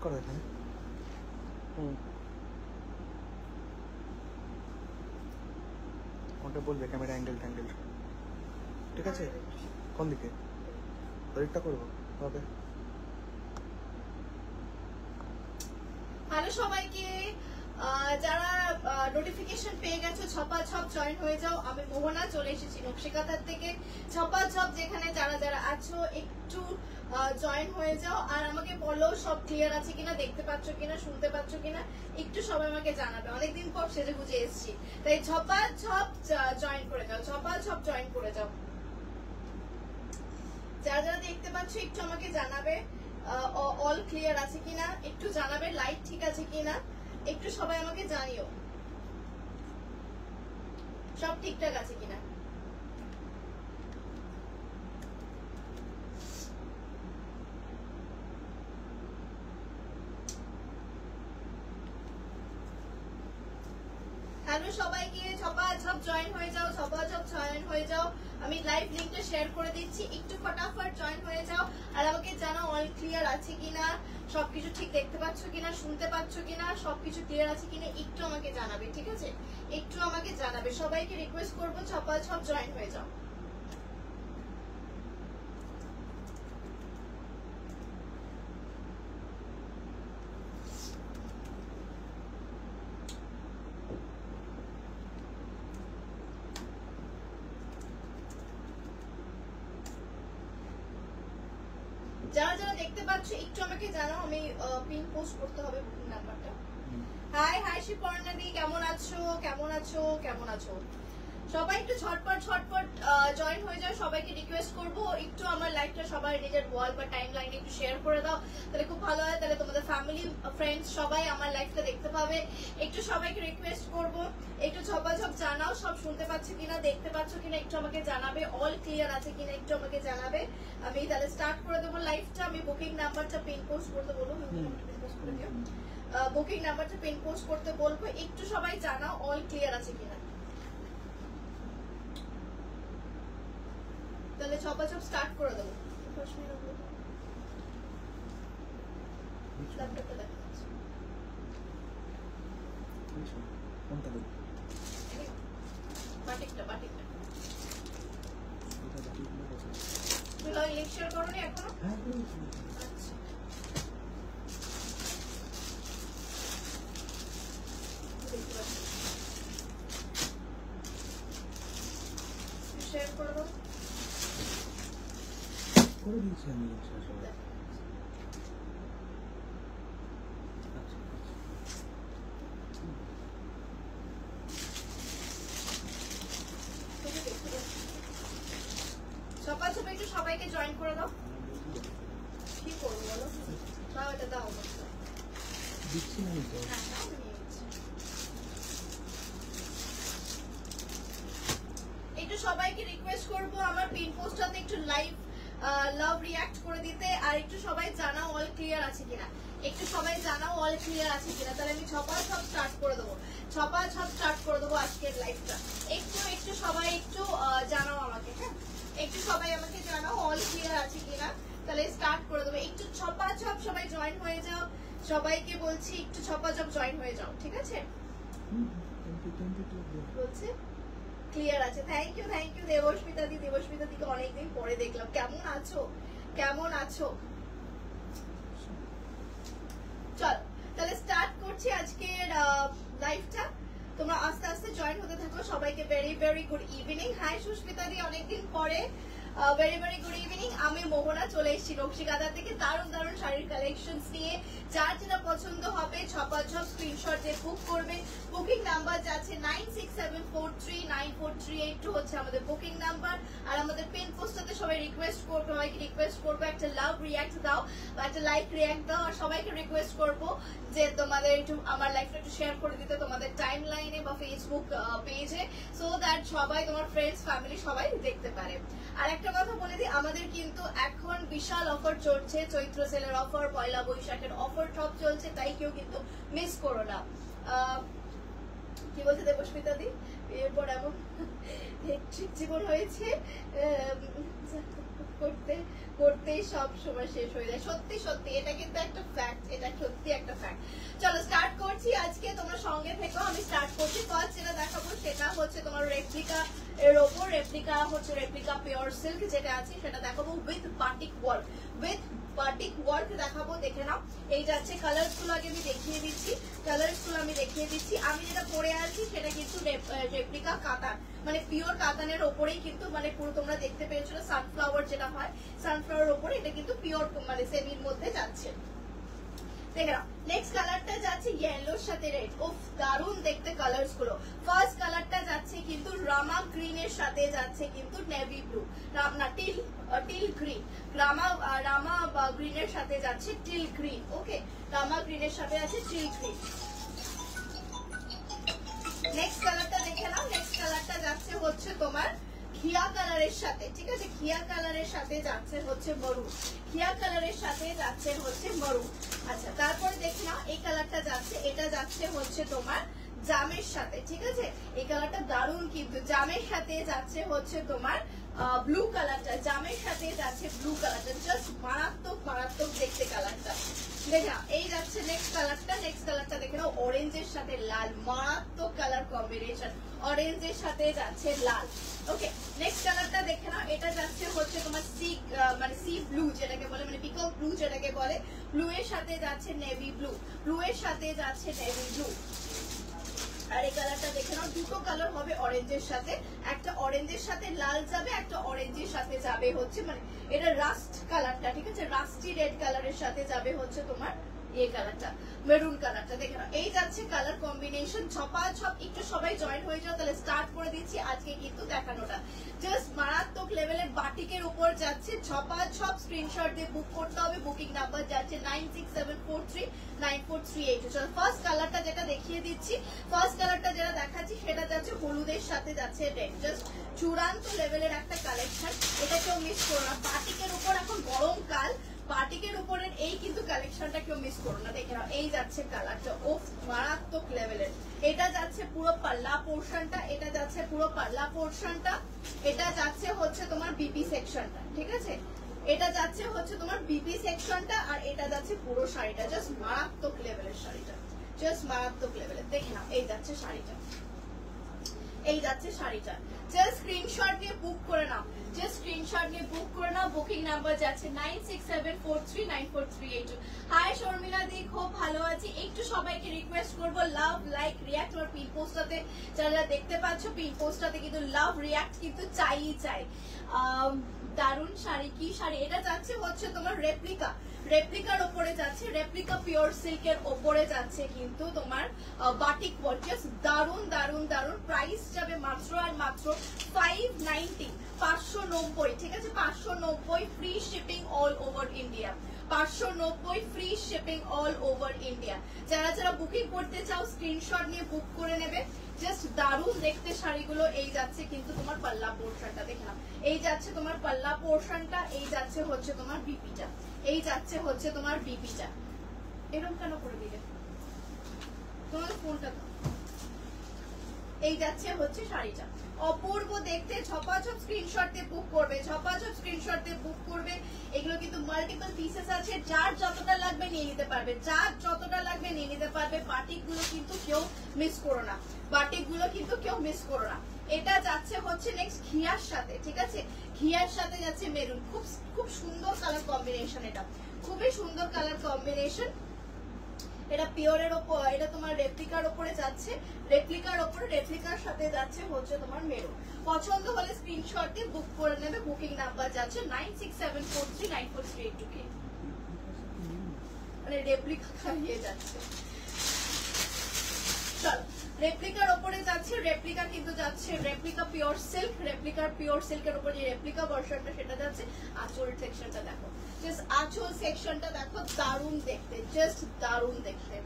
করো এখানে। কোনটা বলবে ক্যামেরা অ্যাঙ্গেল ট্যাঙ্গেল, ঠিক আছে? কোন দিকে ওইটা করবো? ওকে। হ্যালো সবাইকে, যারা নোটিফিকেশন পেয়ে গেছো ছপাছপ জয়েন হয়ে যাও। আমি মোহনা চলে এসেছি নকশিকাতার থেকে। ছপাছপ যেখানে যারা যারা আছো একটু জয়েন হয়ে যাও, আর আমাকে বলো সব ক্লিয়ার আছে কিনা, দেখতে পাচ্ছ কিনা, শুনতে পাচ্ছ কিনা, একটু সবাই আমাকে জানাবে। অনেকদিন পর সেজে গুজে এসেছি, তাই ছপাছপ জয়েন করে যাও, ছপাছপ জয়েন করে যাও। যারা যারা দেখতে পাচ্ছ একটু আমাকে জানাবে অল ক্লিয়ার আছে কিনা, একটু জানাবে লাইট ঠিক আছে কিনা, একটু সবাই আমাকে জানিও সব ঠিকঠাক আছে কিনা। হ্যালো সবাইকে, ছপাছপ জয়েন হয়ে যাও, ছপাছপ জয়েন হয়ে যাও। আমি লাইভ লিংকটা শেয়ার করে দিচ্ছি, একটু ফটাফট জয়েন হয়ে যাও আর আমাকে জানাও অল ক্লিয়ার আছে কিনা, সবকিছু ঠিক দেখতে পাচ্ছ কিনা, শুনতে পাচ্ছ কিনা, সবকিছু ক্লিয়ার আছে কিনা একটু আমাকে জানাবে, ঠিক আছে? একটু আমাকে জানাবে। সবাইকে রিকোয়েস্ট করবো ছপাছপ জয়েন হয়ে যাও। যারা যারা দেখতে পাচ্ছ একটু আমাকে জানাও। আমি পিন পোস্ট করতে হবে বুকিং নাম্বারটা। হাই হাই শিপর্ণা দি, কেমন আছো, কেমন আছো, কেমন আছো? সবাই একটু ঝটপট ঝটপট জয়েন হয়ে যাও। সবাইকে রিকোয়েস্ট করবো একটু আমার লাইভটা সবাই নিজের ওয়াল বা টাইম লাইনে একটু শেয়ার করে দাও, তাহলে খুব ভালো হয়। তাহলে তোমাদের ফ্যামিলি ফ্রেন্ডস সবাই আমার লাইভটা দেখতে পাবে। একটু সবাইকে রিকোয়েস্ট করবো একটু ঝপাঝপ জানাও সব শুনতে পাচ্ছ কিনা, দেখতে পাচ্ছ কিনা, একটু আমাকে জানাবে। অল ক্লিয়ার আছে কিনা একটু আমাকে জানাবে। আমি তাহলে স্টার্ট করে দেবো লাইভটা। আমি বুকিং নাম্বারটা পিন পোস্ট করতে বলবো, বুকিং নাম্বারটা পিন পোস্ট করতে বলবো। একটু সবাই জানাও অল ক্লিয়ার আছে কিনা। তাহলে ছপাছপ স্টার্ট করে দেবো। ল্যাপটপটা দেখা যাচ্ছে, কোনটা দেবো? বাটিকটা বাটিকটা তুমি লেকচার করো নি এখনো? আচ্ছা শেয়ার করে দাও। করে দিয়েছি আমি। ছপাছপ একটু সবাইকে জয়েন করে দাও। কি করবো বলো? দাও এটা দাও, দিচ্ছি না তো। একটু সবাইকে রিকোয়েস্ট করবো আমার পিন পোস্টটাতে একটু লাইভ লাভ রিঅ্যাক্ট করে দিতে, আর একটু সবাই জানাও অল ক্লিয়ার আছে কিনা, একটু সবাই জানাও অল ক্লিয়ার আছে কিনা। তাহলে আমি ছপাছপ স্টার্ট করে দেবো, ছপাছপ স্টার্ট করে দেবো আজকের লাইভটা। একটু একটু সবাই একটু জানাও আমাকে, হ্যাঁ একটু সবাই আমাকে জানাও অল ক্লিয়ার আছে কিনা, তাহলে স্টার্ট করে দেবো। একটু ছপাছপ সবাই জয়েন হয়ে যাও, সবাইকে বলছি একটু ছপাছপ জয়েন হয়ে যাও, ঠিক আছে? বলছে ক্লিয়ার আছে। থ্যাংক ইউ দেবস্মিতা দি, দেবস্মিতা দিকে অনেকদিন পরে দেখলাম। কেমন আছো, কেমন আছো? চল তাহলে স্টার্ট করছি আজকের লাইভটা। তোমরা আস্তে আস্তে জয়েন হতে থাকো। সবাইকে very very good evening. Hi Susmita di, অনেকদিন পরে। Very very good evening. আমি মোহনা চলে এসেছি নকশিকাতা থেকে দারুণ দারুণ শাড়ির কালেকশনস নিয়ে। যার যেটা পছন্দ হবে ছপাছপ স্ক্রিনশট দিয়ে বুক করবে। বুকিং নাম্বার যাচ্ছে 9674394382 হচ্ছে আমাদের বুকিং নাম্বার। আর আমাদের পিন পোস্টটাতে সবাই সবাইকে রিকোয়েস্ট করবো একটা লাভ রিঅ্যাক্ট দাও বা একটা লাইক রিঅ্যাক্ট দাও। আর সবাইকে রিকোয়েস্ট করবো যে তোমাদের একটু আমার লাইফটা একটু শেয়ার করে দিতে তোমাদের টাইম লাইনে বা ফেসবুক পেজে, সো দ্যাট সবাই তোমার ফ্রেন্ডস ফ্যামিলি সবাই দেখতে পারে। আর একটা কথা বলে দিই, আমাদের কিন্তু এখন বিশাল অফার চলছে, চৈত্র সেলের অফার, পয়লা বৈশাখের অফার সব চলছে, তাই কেউ কিন্তু মিস করো না। কি বলছে দেবস্মিতা দি, এরপর এমন হেক্ট্রিক জীবন হয়েছে। করতে করতেই সব সময় শেষ হয়ে যায়। সত্যি সত্যি এটা কিন্তু একটা ফ্যাক্ট, এটা সত্যি একটা ফ্যাক্ট। চলো স্টার্ট করছি আজকে, তোমরা সঙ্গে থেকো। আমি স্টার্ট করছি। ফার্স্ট যেটা দেখাবো সেটা হচ্ছে তোমার রেপ্লিকা এর ওপর, রেপ্লিকা হচ্ছে রেপ্লিকা পিওর সিল্ক যেটা আছে সেটা দেখাবো with batik work, with batik work দেখাবো। দেখে নাও, এই যাচ্ছে কালার্স গুলো আগে আমি দেখিয়ে দিচ্ছি, কালার্স গুলো আমি দেখিয়ে দিচ্ছি। আমি যেটা পরে আছি সেটা কিন্তু রেপ্লিকা কাতান, মানে পিওর কাতানের ওপরেই কিন্তু, মানে পুরো তোমরা দেখতে পেয়েছো সানফ্লাওয়ার যেটা হয়, সানফ্লাওয়ার ওপরে এটা কিন্তু পিওর মানে সেমির মধ্যে যাচ্ছে। দেখে নাও, নেক্সট কালারটা যাচ্ছে ইয়েলোর সাথে রেড। উফ, দারুণ দেখতে কালার্স গুলো। ফার্স্ট কালারটা যাচ্ছে কিন্তু রামা গ্রিন এর সাথে যাচ্ছে কিন্তু নেভি ব্লু, না টিল গ্রিন। রামা গ্রিন এর সাথে যাচ্ছে টিল গ্রিন। ওকে, রামা গ্রিন এর সাথে আছে টিল গ্রিন। নেক্সট কালারটা দেখে নাও, নেক্সট কালারটা যাচ্ছে হচ্ছে তোমার ঘিয়া কালারের সাথে, ঠিক আছে, ঘিয়া কালারের সাথে যাচ্ছে হচ্ছে মরুন, ঘিয়া কালারের সাথে যাচ্ছে হচ্ছে মরুন। আচ্ছা, তারপরে দেখে নাও এই কালারটা যাচ্ছে, এটা যাচ্ছে হচ্ছে তোমার জামের সাথে, ঠিক আছে, এই কালারটা দারুণ কিন্তু। জামের সাথে যাচ্ছে হচ্ছে তোমার ব্লু কালারটা, জামের সাথে যাচ্ছে ব্লু কালারটা, জাস্ট মারাত্মক মারাত্মক দেখতে কালারটা। দেখে নাও, এই যাচ্ছে নেক্সট কালারটা, নেক্সট কালারটা দেখে নাও অরেঞ্জের সাথে লাল, মারাত্মক কালার কম্বিনেশন, অরেঞ্জের সাথে যাচ্ছে লাল। ওকে, নেক্সট কালারটা দেখে নাও, এটা যাচ্ছে হচ্ছে তোমার সি ব্লু যেটাকে বলে, মানে পিকক ব্লু যেটাকে বলে, ব্লু এর সাথে যাচ্ছে নেভি ব্লু, ব্লু এর সাথে যাচ্ছে নেভি ব্লু। আর এই কালারটা দেখে নাও, দুটো কালার হবে অরেঞ্জের সাথে, একটা অরেঞ্জের সাথে লাল যাবে, একটা অরেঞ্জের সাথে যাবে হচ্ছে, মানে এটা রাস্ট কালারটা, ঠিক আছে, রাস্টি রেড কালারের সাথে যাবে হচ্ছে তোমার এই কালারটা, মেরুন কালারটা। দেখে নাও, এই যাচ্ছে কালার কম্বিনেশন, ছপাছপ। একটু সবাই জয়েন হয়ে যাও, তাহলে স্টার্ট করে দিচ্ছি আজকে কিন্তু দেখানোটা। জাস্ট মারাত্মক লেভেলের বাটিকের উপর যাচ্ছে, ছপাছপ। স্ক্রিনশট দিয়ে বুক করতে হবে, বুকিং নাম্বার যাচ্ছে 9674394382। চলো ফার্স্ট কালারটা যেটা দেখিয়ে দিচ্ছি, ফার্স্ট কালারটা যেটা দেখাচ্ছি সেটা যাচ্ছে হলুদের সাথে যাচ্ছে রেড, জাস্ট চূড়ান্ত লেভেলের একটা কালেকশন, এটা কেউ মিস করো না। বাটিকের উপর এখন গরমকাল, বাটিকের উপরের এই কিন্তু কালেকশনটা কেউ মিস করো না। দেখে নাও, এই যাচ্ছে কালারটা, ওফ, মারাত্মক লেভেলের। এটা যাচ্ছে পুরো পাল্লা পোর্শনটা, এটা যাচ্ছে পুরো পাল্লা পোর্শনটা, এটা যাচ্ছে হচ্ছে তোমার বিপি সেকশনটা, ঠিক আছে, এটা যাচ্ছে হচ্ছে তোমার বিপি সেকশনটা, আর এটা যাচ্ছে পুরো শাড়িটা, জাস্ট মারাত্মক লেভেলের শাড়িটা, জাস্ট মারাত্মক লেভেলের। দেখে নাও, এই যাচ্ছে শাড়িটা, এই যাচ্ছে শাড়িটা। জাস্ট স্ক্রিনশট নিয়ে বুক করে নাও, জাস্ট স্ক্রিনশট নিয়ে বুক করে নাও। বুকিং নাম্বার যাচ্ছে 9674394382। হাই শর্মিলা দি, খুব ভালো আছি। একটু সবাইকে রিকোয়েস্ট করবো লাভ, লাইক, রিয়াক্ট। আমার পিন পোস্টটাতে যারা দেখতে পাচ্ছ, পিন পোস্টটাতে কিন্তু লাভ, রিয়াক্ট কিন্তু চাই। দারুণ শাড়ি, কি শাড়ি এটা যাচ্ছে হচ্ছে তোমার রেপ্লিকা, রেপ্লিকার ওপরে যাচ্ছে, রেপ্লিকা পিওর সিল্কের ওপরে যাচ্ছে কিন্তু তোমার বাটিক ওয়ার্ক, জাস্ট দারুণ দারুণ দারুণ। প্রাইস যাবে মাত্র আর মাত্র 590, 590, ঠিক আছে, 590, free shipping all over India, 590 free shipping all over India. যারা যারা বুকিং করতে চাও স্ক্রিনশট নিয়ে বুক করে নেবে। জাস্ট দারুণ দেখতে শাড়িগুলো। এই যাচ্ছে কিন্তু তোমার পাল্লা পোর্শনটা, দেখলাম, এই যাচ্ছে তোমার পাল্লা পোর্শনটা, এই যাচ্ছে হচ্ছে তোমার বিপিটা, এই যাচ্ছে হচ্ছে তোমার বিপিটা। এরকম কেন করে দিলে তোমার ফোনটা? এই যাচ্ছে হচ্ছে শাড়িটা, অপূর্ব দেখতে। ঝপাঝপ স্ক্রিনশট দিয়ে বুক করবে, ঝপাঝপ স্ক্রিনশট দিয়ে বুক করবে। এগুলো কিন্তু মাল্টিপল পিসেস আছে, যার যতটা লাগবে নিয়ে নিতে পারবে, যার যতটা লাগবে নিয়ে নিতে পারবে। বাটিক গুলো কিন্তু কেউ মিস করো না, বাটিক গুলো কিন্তু কেউ মিস করো না। এটা যাচ্ছে হচ্ছে নেক্সট ঘিয়ার সাথে, ঠিক আছে, ঘিয়ার সাথে যাচ্ছে মেরুন। খুব খুব সুন্দর কালার কম্বিনেশন, এটা খুবই সুন্দর কালার কম্বিনেশন। এটা পিওরের ওপর, এটা তোমার রেপ্লিকার ওপরে যাচ্ছে, রেপ্লিকার ওপরে, রেপ্লিকার সাথে যাচ্ছে হচ্ছে তোমার মেরুন। পছন্দ হলে স্ক্রিনশট দিয়ে বুক করে নেবে। বুকিং নাম্বার যাচ্ছে 9674394382। মানে রেপ্লিকা খাইয়ে যাচ্ছে। চলো, রেপ্লিকার ওপরে যাচ্ছে, রেপ্লিকা কিন্তু যাচ্ছে রেপ্লিকা পিওর সিল্ক, রেপ্লিকার পিওর সিল্কের উপর যে রেপ্লিকা ভার্সনটা সেটা যাচ্ছে। আঁচল সেকশনটা দেখো, জাস্ট আঁচল সেকশনটা দেখো, দারুণ দেখতে, জাস্ট দারুণ দেখতে,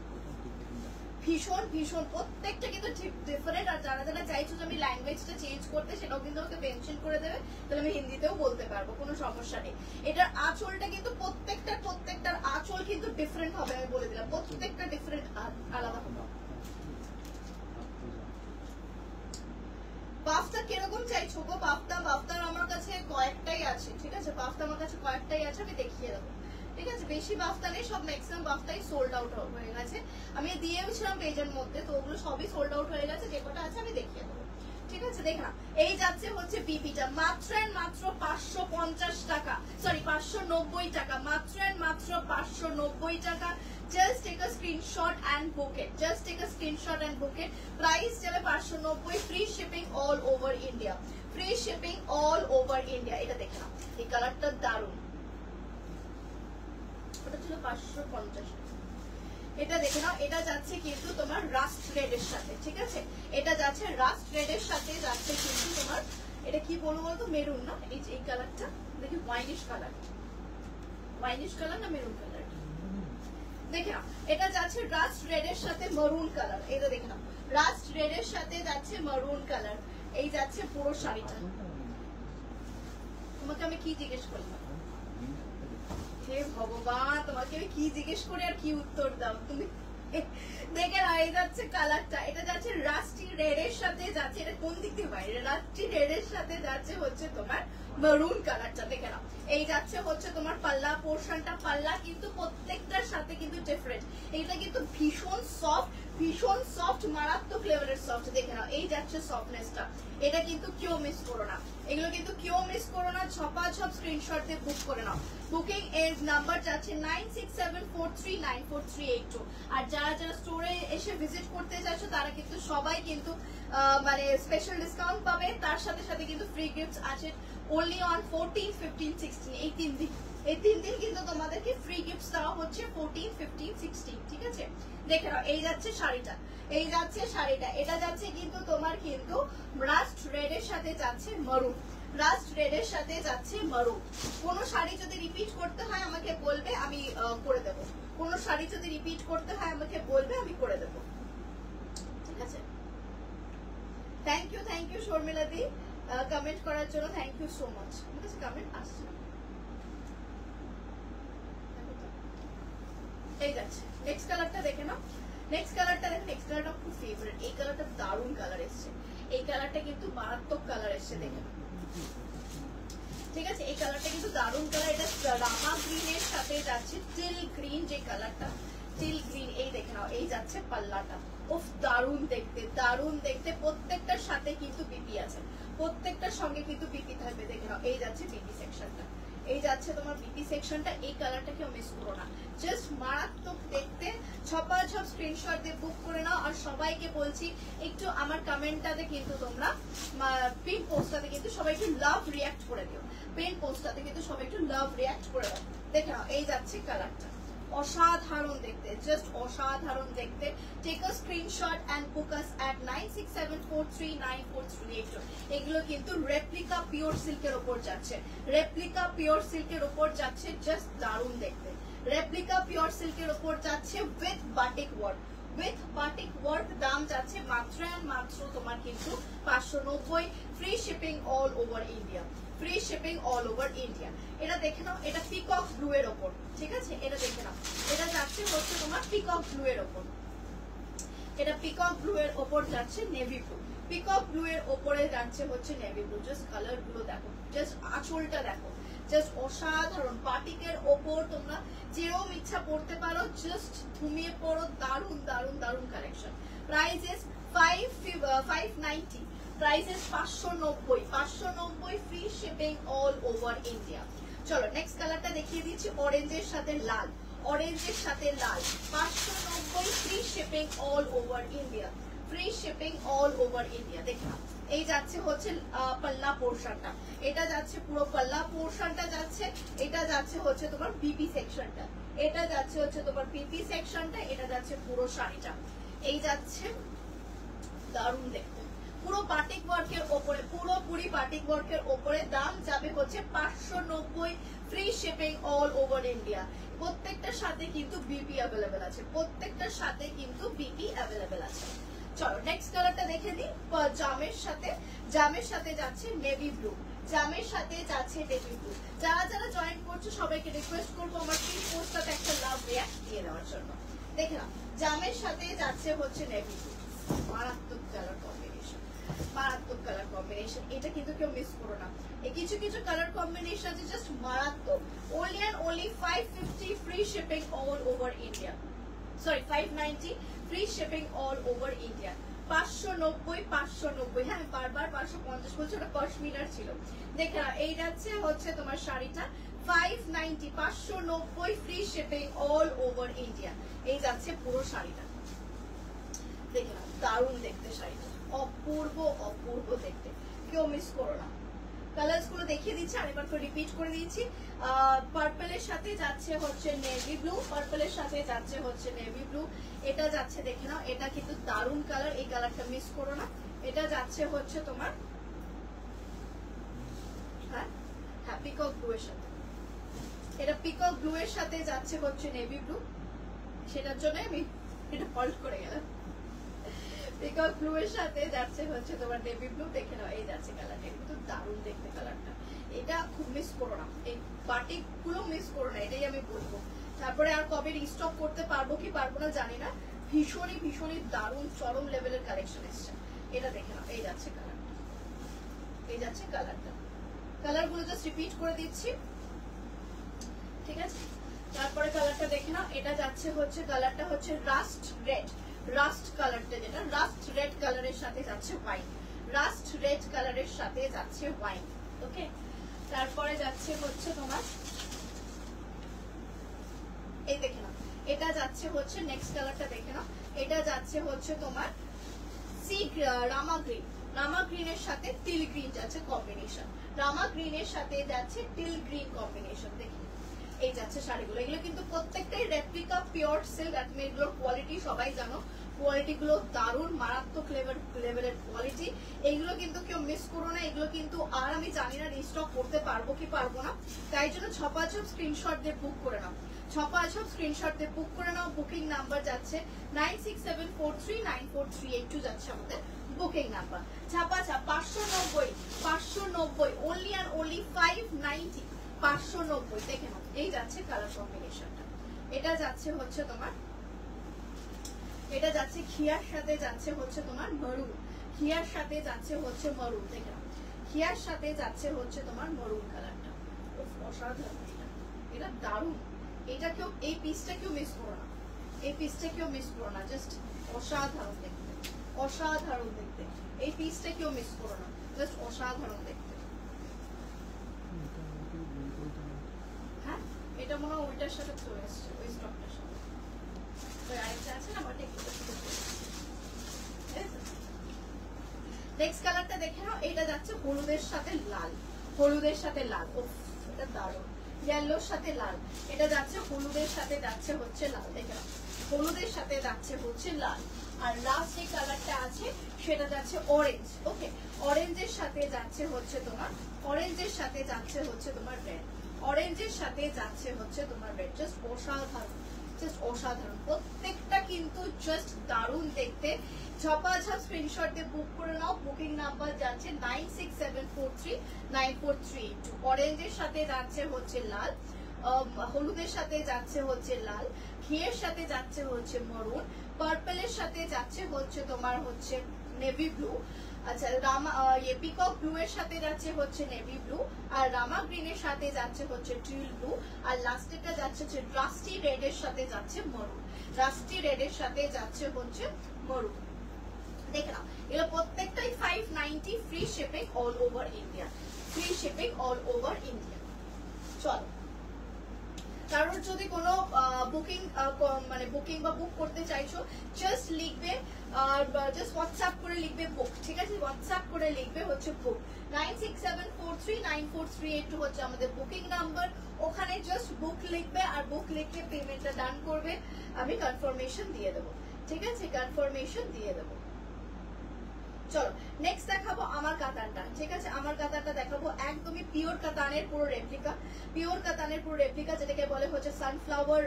ভীষণ ভীষণ। প্রত্যেকটা কিন্তু ডিফারেন্ট। আর যারা যারা চাইছো যে আমি ল্যাঙ্গুয়েজটা চেঞ্জ করতে, সেটাও কিন্তু আমাকে মেনশন করে দেবে, তাহলে আমি হিন্দিতেও বলতে পারবো, কোনো সমস্যা নেই। এটার আঁচলটা কিন্তু প্রত্যেকটার আঁচল কিন্তু ডিফারেন্ট হবে, আমি বলে দিলাম, প্রত্যেকটা ডিফারেন্ট, আলাদা হবে। বাফটা কিরকম চাইছো গো? বাফটার আমার কাছে কয়েকটাই আছে, ঠিক আছে, বাফতা আমার কাছে কয়েকটাই আছে, আমি দেখিয়ে দেবো, ঠিক আছে, বেশি বাফতা নেই, সব ম্যাক্সিমাম বাফতাই সোল্ড আউট হয়ে গেছে, আমি দিয়েওছিলাম পেজের মধ্যে, তো ওগুলো সবই সোল্ড আউট হয়ে গেছে, যে কটা আছে আমি দেখিয়ে দেবো, ঠিক আছে। দেখ না, এই যাচ্ছে হচ্ছে বিপিটা মাত্র এন্ড মাত্র 550 টাকা, সরি 590 টাকা, মাত্র এন্ড মাত্র 590 টাকা। Just take a screenshot and book it. Just take a screenshot and book it. Price যাবে 590, free shipping all over India. Free shipping all over India. এটা দেখে নাও, এই কালারটা দারুণ, ওটা ছিল 550 টাকা। এটা দেখে নাও, এটা যাচ্ছে কিন্তু তোমার রাস্ট রেড এর সাথে, ঠিক আছে, এটা যাচ্ছে রাস্ট রেড এর সাথে যাচ্ছে কিন্তু তোমার, এটা কি বলবো বলতো, মেরুন না, এই কালারটা দেখি, ওয়াইনিশ কালার, ওয়াইনিশ কালার না মেরুন কালার, দেখে নাও, এটা যাচ্ছে রাস্ট রেড এর সাথে মারুন কালার, এটা দেখে নাও, রাস্ট রেড এর সাথে যাচ্ছে মারুন কালার, এই যাচ্ছে পুরো শাড়িটা। তোমাকে আমি কি জিজ্ঞেস করলাম, হে ভগবান, তোমাকে আমি কি জিজ্ঞেস করে আর কি উত্তর দাও তুমি, দেখে নাও, এই যাচ্ছে কালারটা, এটা যাচ্ছে রাস্টি রেড এর সাথে যাচ্ছে, এটা কোন দিক দিয়ে বাইরে, রাস্টি রেড এর সাথে যাচ্ছে হচ্ছে তোমার মারুন কালারটা, দেখে নাও, এই যাচ্ছে হচ্ছে তোমার পাল্লা পোর্শনটা, পাল্লা কিন্তু প্রত্যেকটার সাথে কিন্তু ডিফারেন্ট, এটা কিন্তু ভীষণ সফট মারাত্মক লেভেলের সফট, দেখে নাও, এই যাচ্ছে সফটনেসটা, এটা কিন্তু কেউ মিস করো না, এগুলো কিন্তু কেউ মিস করো না, ঝপাঝপ স্ক্রিনশট দিয়ে বুক করে নাও। বুকিং এর নাম্বার যাচ্ছে 9674394382, আর যারা যারা স্টোরে এসে ভিজিট করতে চাইছো তারা কিন্তু সবাই কিন্তু মানে স্পেশাল ডিসকাউন্ট পাবে, তার সাথে সাথে কিন্তু ফ্রি গিফটস আছে only on 14, 15, 16, এই 3 দিন, এই 3 দিন কিন্তু তোমাদেরকে ফ্রি গিফটস দেওয়া হচ্ছে 14, 15, 16, ঠিক আছে। দেখে নাও, এই যাচ্ছে শাড়িটা, এই যাচ্ছে শাড়িটা, এটা যাচ্ছে কিন্তু তোমার কিন্তু রাস্ট রেড এর সাথে যাচ্ছে মারুন, রাস্ট রেড এর সাথে যাচ্ছে মারুন। কোন শাড়ি যদি রিপিট করতে হয় আমাকে বলবে, আমি করে দেব, কোন শাড়ি যদি রিপিট করতে হয় আমাকে বলবে, আমি করে দেব, ঠিক আছে। Thank you Sharmila di comment করার জন্য, থ্যাংক ইউ সো মাচ। আমার কাছে কমেন্ট আসছে, এই যাচ্ছে নেক্সট কালারটা দেখে নাও, নেক্সট কালারটা দেখো, নেক্সট কালারটা খুব ফেভারিট, এই কালারটা দারুণ কালার এসছে, এই কালারটা কিন্তু মারাত্মক কালার এসছে, দেখে নাও, ঠিক আছে, এই কালারটা কিন্তু দারুণ কালার, এটা রামা গ্রিন এর সাথে যাচ্ছে টিল গ্রিন, যে কালারটা টিল গ্রিন, এই দেখে নাও, এই যাচ্ছে পাল্লাটা, উফ দারুণ দেখতে, দারুণ দেখতে, প্রত্যেকটার সাথে কিন্তু বিপি আছে, প্রত্যেকটার সঙ্গে কিন্তু বিপি থাকবে, দেখে নাও, এই যাচ্ছে বিপি সেকশনটা, এই যাচ্ছে তোমার বিপি সেকশনটা, এই কালারটা কেউ মিস করো না, জাস্ট মারাত্মক দেখতে, ঝপাঝপ স্ক্রিনশট দিয়ে বুক করে নাও। আর সবাইকে বলছি একটু আমার কমেন্টটাতে কিন্তু তোমরা পিন পোস্টটাতে কিন্তু সবাই একটু লাভ রিয়াক্ট করে দিও, পিন পোস্টটাতে কিন্তু সবাই একটু লাভ রিয়াক্ট করে দাও, দেখে নাও, এই যাচ্ছে কালারটা, অসাধারণ দেখতে, জাস্ট অসাধারণ দেখতে। টেক আ স্ক্রিনশট এন্ড বুক আস এট 9674394382। এগুলো কিন্তু রেপ্লিকা পিওর সিল্কের উপর যাচ্ছে, রেপ্লিকা পিওর সিল্কের উপর যাচ্ছে, জাস্ট দারুণ দেখতে, রেপ্লিকা পিওর সিল্কের উপর যাচ্ছে with batik work, with batik work, দাম যাচ্ছে মাত্র এন্ড মাত্র তোমার কিন্তু 590, free shipping all over India, free shipping all over India. এটা দেখে নাও, এটা পিকক ব্লু এর ওপর, ঠিক আছে, এটা দেখে নাও, এটা যাচ্ছে হচ্ছে তোমার পিকক ব্লু এর ওপর, এটা পিকক ব্লু এর ওপর যাচ্ছে নেভি ব্লু, পিকক ব্লু এর ওপরে যাচ্ছে হচ্ছে নেভি ব্লু, জাস্ট কালার গুলো দেখো, জাস্ট আঁচলটা দেখো, জাস্ট অসাধারণ, বাটিকের ওপর তোমরা যেরকম ইচ্ছা পড়তে পারো, জাস্ট ঘুমিয়ে পড়ো, দারুন দারুন দারুন collection. Prices 590, prices 590, free shipping all over India. চলো নেক্সট কালারটা দেখিয়ে দিচ্ছি, অরেঞ্জের সাথে লাল, অরেঞ্জের সাথে লাল, 590, free shipping all over India, free shipping all over India. দেখো এই যাচ্ছে হচ্ছে পাল্লা পোর্শনটা, এটা যাচ্ছে পুরো পাল্লা পোর্শনটা যাচ্ছে, এটা যাচ্ছে হচ্ছে তোমার বিপি সেকশনটা, এটা যাচ্ছে হচ্ছে তোমার বিপি সেকশনটা, এটা যাচ্ছে পুরো শাড়িটা, এই যাচ্ছে দারুণ দেখতে, পুরো বাটিক ওয়ার্কের ওপরে, পুরোপুরি বাটিক ওয়ার্কের ওপরে, দাম যাবে হচ্ছে 590, free shipping all over India. প্রত্যেকটার সাথে কিন্তু বিপি অ্যাভেলেবেল আছে, প্রত্যেকটার সাথে কিন্তু বিপি অ্যাভেলেবেল আছে। চলো নেক্সট কালারটা দেখে দিই, জামের সাথে যাচ্ছে নেভি ব্লু, জামের সাথে যাচ্ছে নেভি ব্লু। যারা যারা জয়েন করছো সবাইকে রিকোয়েস্ট করবো আমার পিন পোস্টটাতে একটা লাভ রিয়াক্ট দিয়ে দেওয়ার জন্য। দেখে নাও, জামের সাথে যাচ্ছে হচ্ছে নেভি ব্লু, মারাত্মক কালার কম্বিনেশন, মারাত্মক কালার কম্বিনেশন, এটা কিন্তু কেউ মিস করো না। এই কিছু কিছু কালার কম্বিনেশন আছে জাস্ট মারাত্মক। only and only 550 free shipping all over India, sorry 590 free shipping all over India। 590 হ্যাঁ আমি বারবার 550 বলছি, ওটা পশমিনার ছিল। দেখে না এই যাচ্ছে হচ্ছে তোমার শাড়িটা 590 590 free shipping all over India. এই যাচ্ছে পুরো শাড়িটা, দেখে না দারুণ দেখতে শাড়িটা, অপূর্ব অপূর্ব দেখতে, কেউ মিস করো না। কালার্স গুলো দেখিয়ে দিচ্ছি, আরেকবার করে রিপিট করে দিচ্ছি। পার্পলের সাথে যাচ্ছে হচ্ছে নেভি ব্লু, পার্পলের সাথে যাচ্ছে হচ্ছে নেভি ব্লু, এটা যাচ্ছে দেখে নাও, এটা কিন্তু দারুণ কালার, এই কালারটা মিস করো না। এটা যাচ্ছে হচ্ছে তোমার হ্যাঁ পিকক ব্লু এর সাথে, এটা পিকক ব্লু এর সাথে যাচ্ছে হচ্ছে নেভি ব্লু, সেটার জন্য আমি এটা ফল্ট করে গেলাম। পিকক ব্লু এর সাথে যাচ্ছে হচ্ছে তোমার নেভি ব্লু, দেখে নাও এই যাচ্ছে কালারটা, কিন্তু দারুণ দেখতে কালারটা, এটা খুব মিস করো না, এই বাটিক গুলো মিস করো না, এটাই আমি বলবো। তারপরে আর কবে রিস্টক করতে পারবো কি পারবো না জানি না, ভীষণই ভীষণই দারুণ চরম লেভেলের কালেকশন এসছে। এটা দেখে নাও এই যাচ্ছে কালারটা, এই যাচ্ছে কালারটা, কালার গুলো জাস্ট রিপিট করে দিচ্ছি, ঠিক আছে। তারপরে কালারটা দেখে নাও, এটা যাচ্ছে হচ্ছে কালারটা হচ্ছে রাস্ট রেড, রাস্ট কালারটা যেটা রাস্ট রেড কালারের সাথে যাচ্ছে হোয়াইট, রাস্ট রেড কালারের সাথে যাচ্ছে হোয়াইট, ওকে। তারপরে যাচ্ছে হচ্ছে তোমার এই দেখে নাও, এটা যাচ্ছে হচ্ছে নেক্সট কালারটা দেখে নাও, এটা যাচ্ছে হচ্ছে তোমার সি রামা গ্রিন, রামা গ্রিনের সাথে টিল গ্রিন যাচ্ছে কম্বিনেশন, রামা গ্রিনের সাথে যাচ্ছে টিল গ্রিন কম্বিনেশন, দেখি এই যাচ্ছে শাড়িগুলো। এগুলো কিন্তু প্রত্যেকটাই রেপ্লিকা পিওর সিল্ক, তুমি এগুলোর কোয়ালিটি সবাই জানো, কোয়ালিটি গুলো দারুণ মারাত্মক লেভেলের কোয়ালিটি, এইগুলো কিন্তু কেউ মিস করো না। এগুলো কিন্তু আর আমি জানি না রিস্টক করতে পারবো কি পারবো না, তাই জন্য ছপাছপ স্ক্রিনশট দিয়ে বুক করে নাও, ছপাছপ স্ক্রিনশট দিয়ে বুক করে নাও। বুকিং নাম্বার যাচ্ছে 9674394382 যাচ্ছে আমাদের booking number. ছাপাছাপ 590 only and only 590 590, দেখে নাও এই যাচ্ছে কালার কম্বিনেশনটা। এটা যাচ্ছে হচ্ছে তোমার, এটা যাচ্ছে ঘিয়ার সাথে যাচ্ছে হচ্ছে তোমার মরুন, ঘিয়ার সাথে যাচ্ছে হচ্ছে মরুন, দেখে নাও ঘিয়ার সাথে যাচ্ছে হচ্ছে তোমার মরুন কালারটা, অসাধারণ, এটা দারুণ, এটা কেউ এই পিসটা কেউ মিস করো না, এই পিসটা কেউ মিস করো না, জাস্ট অসাধারণ দেখতে, অসাধারণ দেখতে, এই পিসটা কেউ মিস করো না, জাস্ট অসাধারণ দেখতে। হ্যাঁ এটা মনে হয় ওইটার সাথে চলে এসছে, ওই স্টকটার সাথে আরেকটা আছে না, আমার নেক্সট কালারটা দেখে নাও, এটা যাচ্ছে হলুদের সাথে লাল, হলুদের সাথে লাল, ও এটা দারুণ, ইয়েলোর সাথে লাল, এটা যাচ্ছে হলুদের সাথে যাচ্ছে হচ্ছে লাল, দেখে নাও হলুদের সাথে যাচ্ছে হচ্ছে লাল। আর লাস্ট যে কালারটা আছে সেটা যাচ্ছে অরেঞ্জ, ওকে, অরেঞ্জের সাথে যাচ্ছে হচ্ছে তোমার, অরেঞ্জের সাথে যাচ্ছে হচ্ছে তোমার রেড, অরেঞ্জের সাথে যাচ্ছে হচ্ছে তোমার রেড, জাস্ট অসাধারণ, জাস্ট অসাধারণ, প্রত্যেকটা কিন্তু জাস্ট দারুণ দেখতে। ঝপাঝপ স্ক্রিনশট দিয়ে বুক করে নাও, বুকিং নাম্বার যাচ্ছে 9674394382। অরেঞ্জের সাথে যাচ্ছে হচ্ছে লাল, হলুদের সাথে যাচ্ছে হচ্ছে লাল, ঘিয়ের সাথে যাচ্ছে হচ্ছে মরুন, পার্পলের সাথে যাচ্ছে হচ্ছে তোমার হচ্ছে নেভি ব্লু, আচ্ছা রামা পিকক ব্লু এর সাথে যাচ্ছে হচ্ছে নেভি ব্লু, আর রামা গ্রিনের সাথে যাচ্ছে হচ্ছে টিল ব্লু, আর লাস্টেরটা যাচ্ছে হচ্ছে রাস্টি রেড এর সাথে যাচ্ছে মরুন, রাস্টি রেড এর সাথে যাচ্ছে হচ্ছে মরুন, দেখে নাও এগুলো প্রত্যেকটাই 590 free shipping all over India, free shipping all over India. চলো কারোর যদি কোনো বুকিং মানে বুকিং বা বুক করতে চাইছো জাস্ট লিখবে, জাস্ট হোয়াটসঅ্যাপ করে লিখবে বুক, ঠিক আছে, হোয়াটসঅ্যাপ করে লিখবে হচ্ছে বুক, 9674394382 হচ্ছে আমাদের বুকিং নাম্বার, ওখানে জাস্ট বুক লিখবে, আর বুক লিখে পেমেন্টটা ডান করবে, আমি কনফার্মেশন দিয়ে দেবো, ঠিক আছে, কনফার্মেশন দিয়ে দেবো। চলো নেক্সট দেখাবো আমার কাতানটা, ঠিক আছে, আমার কাতানটা দেখাবো একদমই পিওর কাতানের পুরো রেপ্লিকা, পিওর কাতানের পুরো রেপ্লিকা, যেটাকে বলে হচ্ছে সানফ্লাওয়ার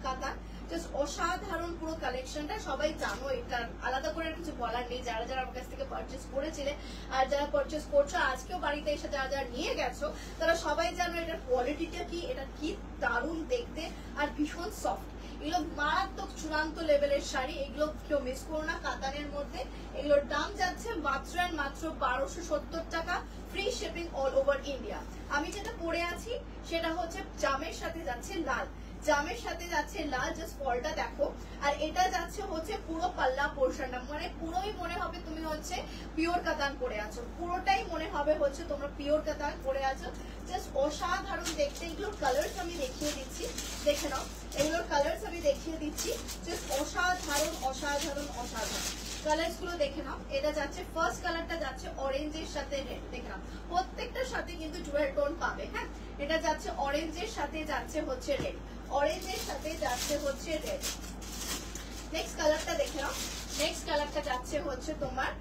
কাতান, জাস্ট অসাধারণ পুরো কালেকশনটা, সবাই জানো, এটা আলাদা করে কিছু বলার নেই, যারা যারা আমার কাছ থেকে পারচেস করেছিলে আর যারা পারচেস করছো আজকেও বাড়িতে এসে যারা যারা নিয়ে গেছো তারা সবাই জানো এটার কোয়ালিটিটা কি, এটা কি দারুণ দেখতে আর ভীষণ সফট, এগুলো মারাত্মক চূড়ান্ত লেভেলের শাড়ি, এগুলো কেউ মিস করো না। কাতানের মধ্যে এগুলোর দাম যাচ্ছে মাত্র আর মাত্র 1270 টাকা, free shipping all over India. আমি যেটা পরে আছি সেটা হচ্ছে জামের সাথে যাচ্ছে লাল, জামের সাথে যাচ্ছে লাল, জাস্ট ফলটা দেখো। আর এটা যাচ্ছে হচ্ছে পুরো পাল্লা পোর্শনটা, মানে পুরোই মনে হবে তুমি হচ্ছে পিওর কাতান পরে আছো, পুরোটাই মনে হবে হচ্ছে তোমরা পিওর কাতান পরে আছো। জাস্ট অসাধারণ দেখতে। এগুলোর কালার্স আমি দেখিয়ে দিচ্ছি, দেখে নাও। এগুলোর কালার্স আমি দেখিয়ে দিচ্ছি, জাস্ট অসাধারণ অসাধারণ অসাধারণ কালার্স গুলো দেখে নাও। এটা যাচ্ছে ফার্স্ট কালারটা যাচ্ছে অরেঞ্জের সাথে রেড, দেখে নাও প্রত্যেকটার সাথে কিন্তু ডুয়াল টোন পাবে। হ্যাঁ, এটা যাচ্ছে অরেঞ্জের সাথে যাচ্ছে হচ্ছে রেড, অরেঞ্জের সাথে যাচ্ছে হচ্ছে রেড। নেক্সট কালারটা দেখে নাও। নেক্সট কালারটা যাচ্ছে হচ্ছে তোমার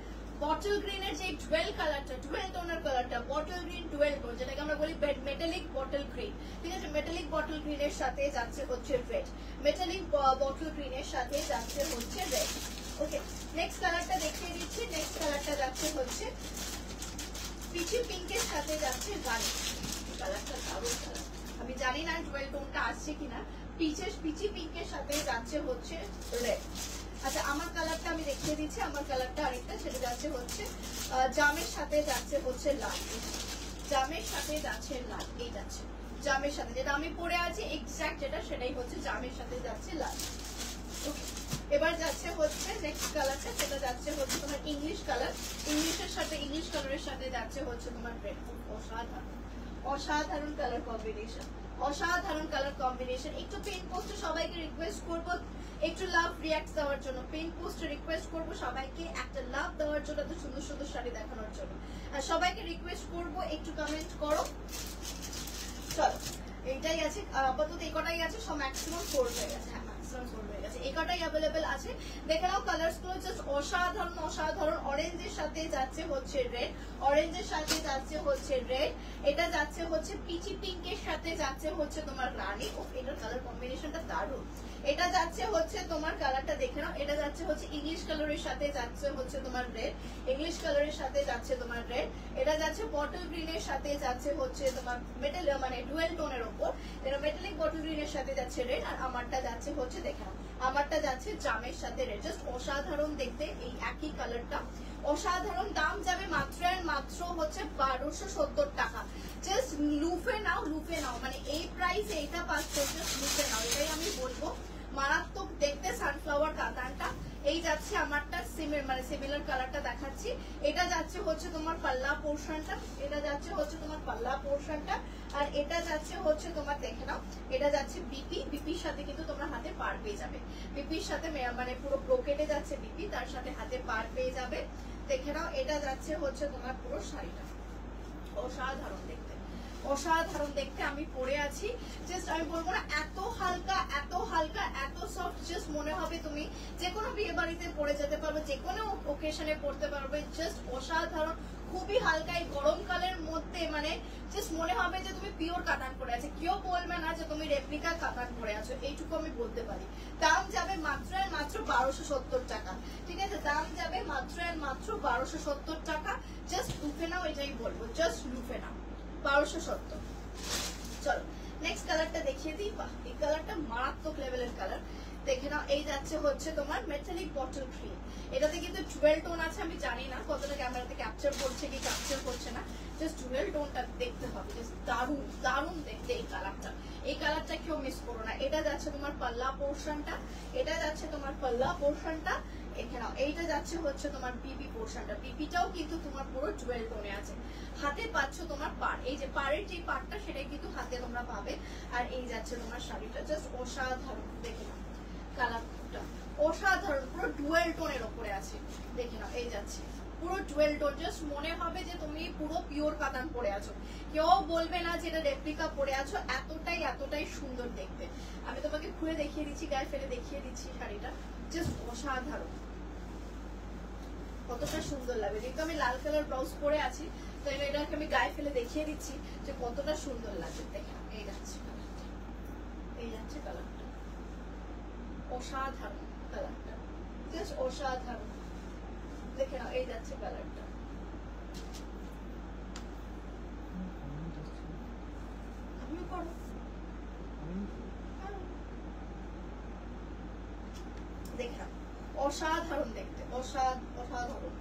বটল গ্রিনের যে ডুয়েল কালারটা, ডুয়েল টোনের কালারটা, বটল গ্রিন ডুয়েল টোন, যেটাকে আমরা বলি মেটালিক বটল গ্রিন। ঠিক আছে, মেটালিক বটল গ্রিনের সাথে যাচ্ছে হচ্ছে রেড, মেটালিক বটল গ্রিনের সাথে যাচ্ছে হচ্ছে রেড। ওকে, নেক্সট কালারটা দেখিয়ে দিচ্ছি। নেক্সট কালারটা যাচ্ছে হচ্ছে পিচি পিঙ্কের সাথে যাচ্ছে রানি। কালারটা দারুণ কালার, আমি জানি না ডুয়েল টোনটা আসছে কিনা। পিচি পিঙ্কের সাথে যাচ্ছে হচ্ছে রেড। আচ্ছা, আমার কালারটা আমি দেখিয়ে দিচ্ছি। আমার কালারটা আরেকটা, সেটা যাচ্ছে হচ্ছে জামের সাথে যাচ্ছে হচ্ছে লাল, জামের সাথে যাচ্ছে লাল। এই যাচ্ছে জামের সাথে, যেটা আমি পরে আছি এক্সাক্ট যেটা, সেটাই হচ্ছে জামের সাথে যাচ্ছে লাল। ওকে, এবার যাচ্ছে হচ্ছে নেক্সট কালারটা, সেটা যাচ্ছে হচ্ছে তোমার ইংলিশ কালার, ইংলিশের সাথে ইংলিশ কালারের সাথে যাচ্ছে হচ্ছে তোমার রেড। অসাধারণ অসাধারণ কালার কম্বিনেশন, অসাধারণ কালার কম্বিনেশন। একটু পেন পোস্টে সবাইকে রিকোয়েস্ট করবো একটু লাভ রিয়াক্ট দেওয়ার জন্য, পেন পোস্টে রিকোয়েস্ট করবো সবাইকে একটা লাভ দেওয়ার জন্য, এত সুন্দর সুন্দর শাড়ি দেখানোর জন্য। আর সবাইকে রিকোয়েস্ট করবো একটু কমেন্ট করো। চলো, এইটাই আছে আপাতত, এই কটাই আছে, সব ম্যাক্সিমাম ফোর হয়ে গেছে। হ্যাঁ, ম্যাক্সিমাম ফোর হয়ে গেছে, এই কটাই অ্যাভেলেবেল আছে। দেখে নাও কালার্স গুলো জাস্ট অসাধারণ অসাধারণ। অরেঞ্জের সাথে যাচ্ছে হচ্ছে রেড, অরেঞ্জের সাথে যাচ্ছে হচ্ছে রেড। এটা যাচ্ছে হচ্ছে পিচি পিঙ্কের সাথে যাচ্ছে হচ্ছে তোমার রানী। ও, এটার কালার কম্বিনেশনটা দারুণ। এটা যাচ্ছে হচ্ছে তোমার কালারটা দেখে নাও, এটা যাচ্ছে হচ্ছে ইংলিশ কালারের সাথে যাচ্ছে হচ্ছে তোমার রেড, ইংলিশ কালারের সাথে যাচ্ছে তোমার রেড। এটা যাচ্ছে বটল গ্রিনের সাথে যাচ্ছে হচ্ছে তোমার মেটাল মানে ডুয়েল টোনের ওপর, এটা মেটালিক বটল গ্রিনের সাথে যাচ্ছে রেড। আর আমারটা যাচ্ছে হচ্ছে দেখে নাও, আমারটা যাচ্ছে জামের সাথে রেড। জাস্ট অসাধারণ দেখতে, এই একই কালারটা অসাধারণ। দাম যাবে মাত্র আর মাত্র হচ্ছে 1270 টাকা। জাস্ট লুফে নাও, লুফে নাও, মানে এই প্রাইসে এটা পাচ্ছ, জাস্ট লুফে নাও, এটাই আমি বলবো। মারাত্মক দেখতে সানফ্লাওয়ার কাতানটা। এই যাচ্ছে আমারটা সিমিলার কালারটা দেখাচ্ছি। এটা যাচ্ছে হচ্ছে তোমার পাল্লা পোর্শনটা, এটা যাচ্ছে হচ্ছে তোমার পাল্লা পোর্শনটা। আর এটা যাচ্ছে হচ্ছে তোমার দেখে নাও, এটা যাচ্ছে বিপির সাথে কিন্তু তোমরা হাতে পার পেয়ে যাবে, বিপির সাথে মানে পুরো ব্রোকেটে যাচ্ছে বিপি, তার সাথে হাতে পার পেয়ে যাবে। দেখে নাও, এটা যাচ্ছে হচ্ছে তোমার পুরো শাড়িটা অসাধারণ দেখতে, অসাধারণ দেখতে। আমি পরে আছি, জাস্ট আমি বলবো না এত হালকা এত হালকা এত সফট, জাস্ট মনে হবে তুমি যে কোনো বিয়ে বাড়িতে পরে যেতে পারবে, যে কোনো ওকেশনে পড়তে পারবে। জাস্ট অসাধারণ, খুবই হালকা এই গরমকালের মধ্যে, মানে জাস্ট মনে হবে যে তুমি পিওর কাতান পরে আছো, কেউ বলবে না যে তুমি রেপ্লিকা কাতান পরে আছো, এইটুকু আমি বলতে পারি। দাম যাবে মাত্র আর মাত্র 1270 টাকা। ঠিক আছে, দাম যাবে মাত্র আর মাত্র 1270 টাকা। জাস্ট লুফে নাও, এটাই বলবো, জাস্ট লুফে নাও, 1270। চলো নেক্সট কালারটা দেখিয়ে দিই। বাহ, এই কালারটা মারাত্মক লেভেলের কালার। দেখে নাও, এই যাচ্ছে হচ্ছে তোমার মেটালিক বটল গ্রিন। এটাতে কিন্তু ডুয়েল টোন আছে, আমি জানি না কতটা ক্যামেরাতে ক্যাপচার করছে কি ক্যাপচার করছে না, জাস্ট ডুয়েল টোনটা দেখতে হবে। জাস্ট দারুণ দারুণ দেখতে এই কালারটা, এই কালারটা কেউ মিস করো না। এটা যাচ্ছে তোমার পাল্লা পোর্শনটা, এটা যাচ্ছে তোমার পাল্লা পোর্শনটা। এখানে এইটা যাচ্ছে হচ্ছে তোমার বিপি পোর্শনটা, বিপিটাও কিন্তু তোমার পুরো ডুয়েল টোনে আছে। হাতে পাচ্ছ তোমার পার, এই যে পাড়ের যে পাটটা সেটাই কিন্তু হাতে তোমরা পাবে। আর এই যাচ্ছে তোমার শাড়িটা, জাস্ট অসাধারণ। দেখে নাও কালারটা অসাধারণ, পুরো ডুয়েল টোনের ওপরে আছে। দেখে নাও, এই যাচ্ছে পুরো ডুয়েল টোন, জাস্ট মনে হবে যে তুমি পুরো পিওর কাতান পরে আছো, কেউ বলবে না যে এটা রেপ্লিকা পরে আছো। এতটাই এতটাই সুন্দর দেখতে। আমি তোমাকে খুলে দেখিয়ে দিচ্ছি, গায়ে ফেলে দেখিয়ে দিচ্ছি শাড়িটা, জাস্ট অসাধারণ, কতটা সুন্দর লাগে। যেহেতু আমি লাল কালার ব্লাউজ পরে আছি, তো এটাকে আমি গায়ে ফেলে দেখিয়ে দিচ্ছি যে কতটা সুন্দর লাগে। দেখে এই যাচ্ছে কালারটা, এই যাচ্ছে কালারটা, অসাধারণ কালারটা, জাস্ট অসাধারণ। দেখে নাও, এই যাচ্ছে কালারটা। আমিও করো, অসাধারণ দেখতে, অসাধারণ,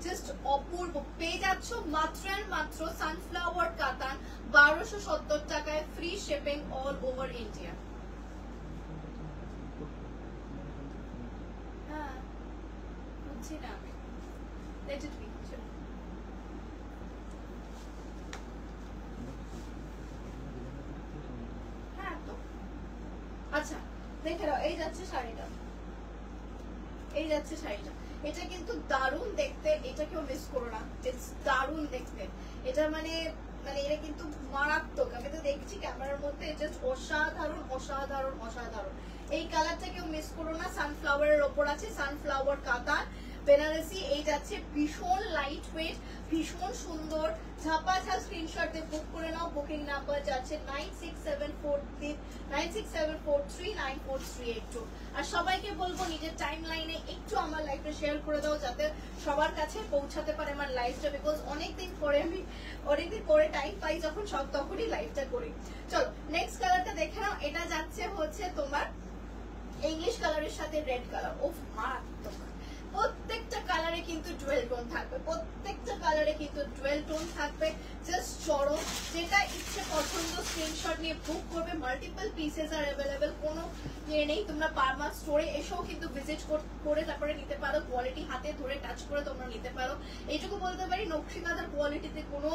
জাস্ট অপূর্ব। পেয়ে যাচ্ছ মাত্র এন্ড মাত্র সানফ্লাওয়ার কাতান 1270 টাকায়, free shipping all over India. হ্যাঁ বুঝছি না আমি, লেট ইট বি। হ্যাঁ তো আচ্ছা দেখে নাও, এই যাচ্ছে শাড়িটা, এই যাচ্ছে শাড়িটা, এটা কিন্তু দারুণ দেখতে, এটা কেউ মিস করো না, দারুণ দেখতে এটা, মানে মানে এটা কিন্তু মারাত্মক। আমি তো দেখছি ক্যামেরার মধ্যে, জাস্ট অসাধারণ অসাধারণ অসাধারণ। এই কালারটা কেউ মিস করো না, সানফ্লাওয়ারের ওপর আছে, সানফ্লাওয়ার কাতান বেনারসি। এই যাচ্ছে ভীষণ লাইট ওয়েট, ভীষণ সুন্দর, ঝাপাঝাপ স্ক্রিনশট দিয়ে বুক করে নাও। বুকিং নাম্বার যাচ্ছে 967439439438। আর সবাইকে বলবো নিজের টাইম লাইনে একটু আমার লাইফটা শেয়ার করে দাও, যাতে সবার কাছে পৌঁছাতে পারে আমার লাইফটা, বিকজ অনেকদিন পরে আমি টাইম পাই যখন সব তখনই লাইফটা করি। চলো নেক্সট কালারটা দেখে নাও। এটা যাচ্ছে হচ্ছে তোমার ইংলিশ কালারের সাথে রেড কালার। ওফ মারাত্মক, প্রত্যেকটা কালারে কিন্তু ডুয়েল টোন থাকবে, প্রত্যেকটা কালারে কিন্তু ডুয়েল টোন থাকবে, জাস্ট চরম। যেটা ইচ্ছে পছন্দ স্ক্রিনশট নিয়ে বুক করবে। মাল্টিপল পিসেস আর অ্যাভেলেবেল, কোনো ইয়ে নেই। তোমরা পারমা স্টোরে এসেও কিন্তু ভিজিট করে তারপরে নিতে পারো, কোয়ালিটি হাতে ধরে টাচ করে তোমরা নিতে পারো। এইটুকু বলতে পারি নকশিকাঁথার কোয়ালিটিতে কোনো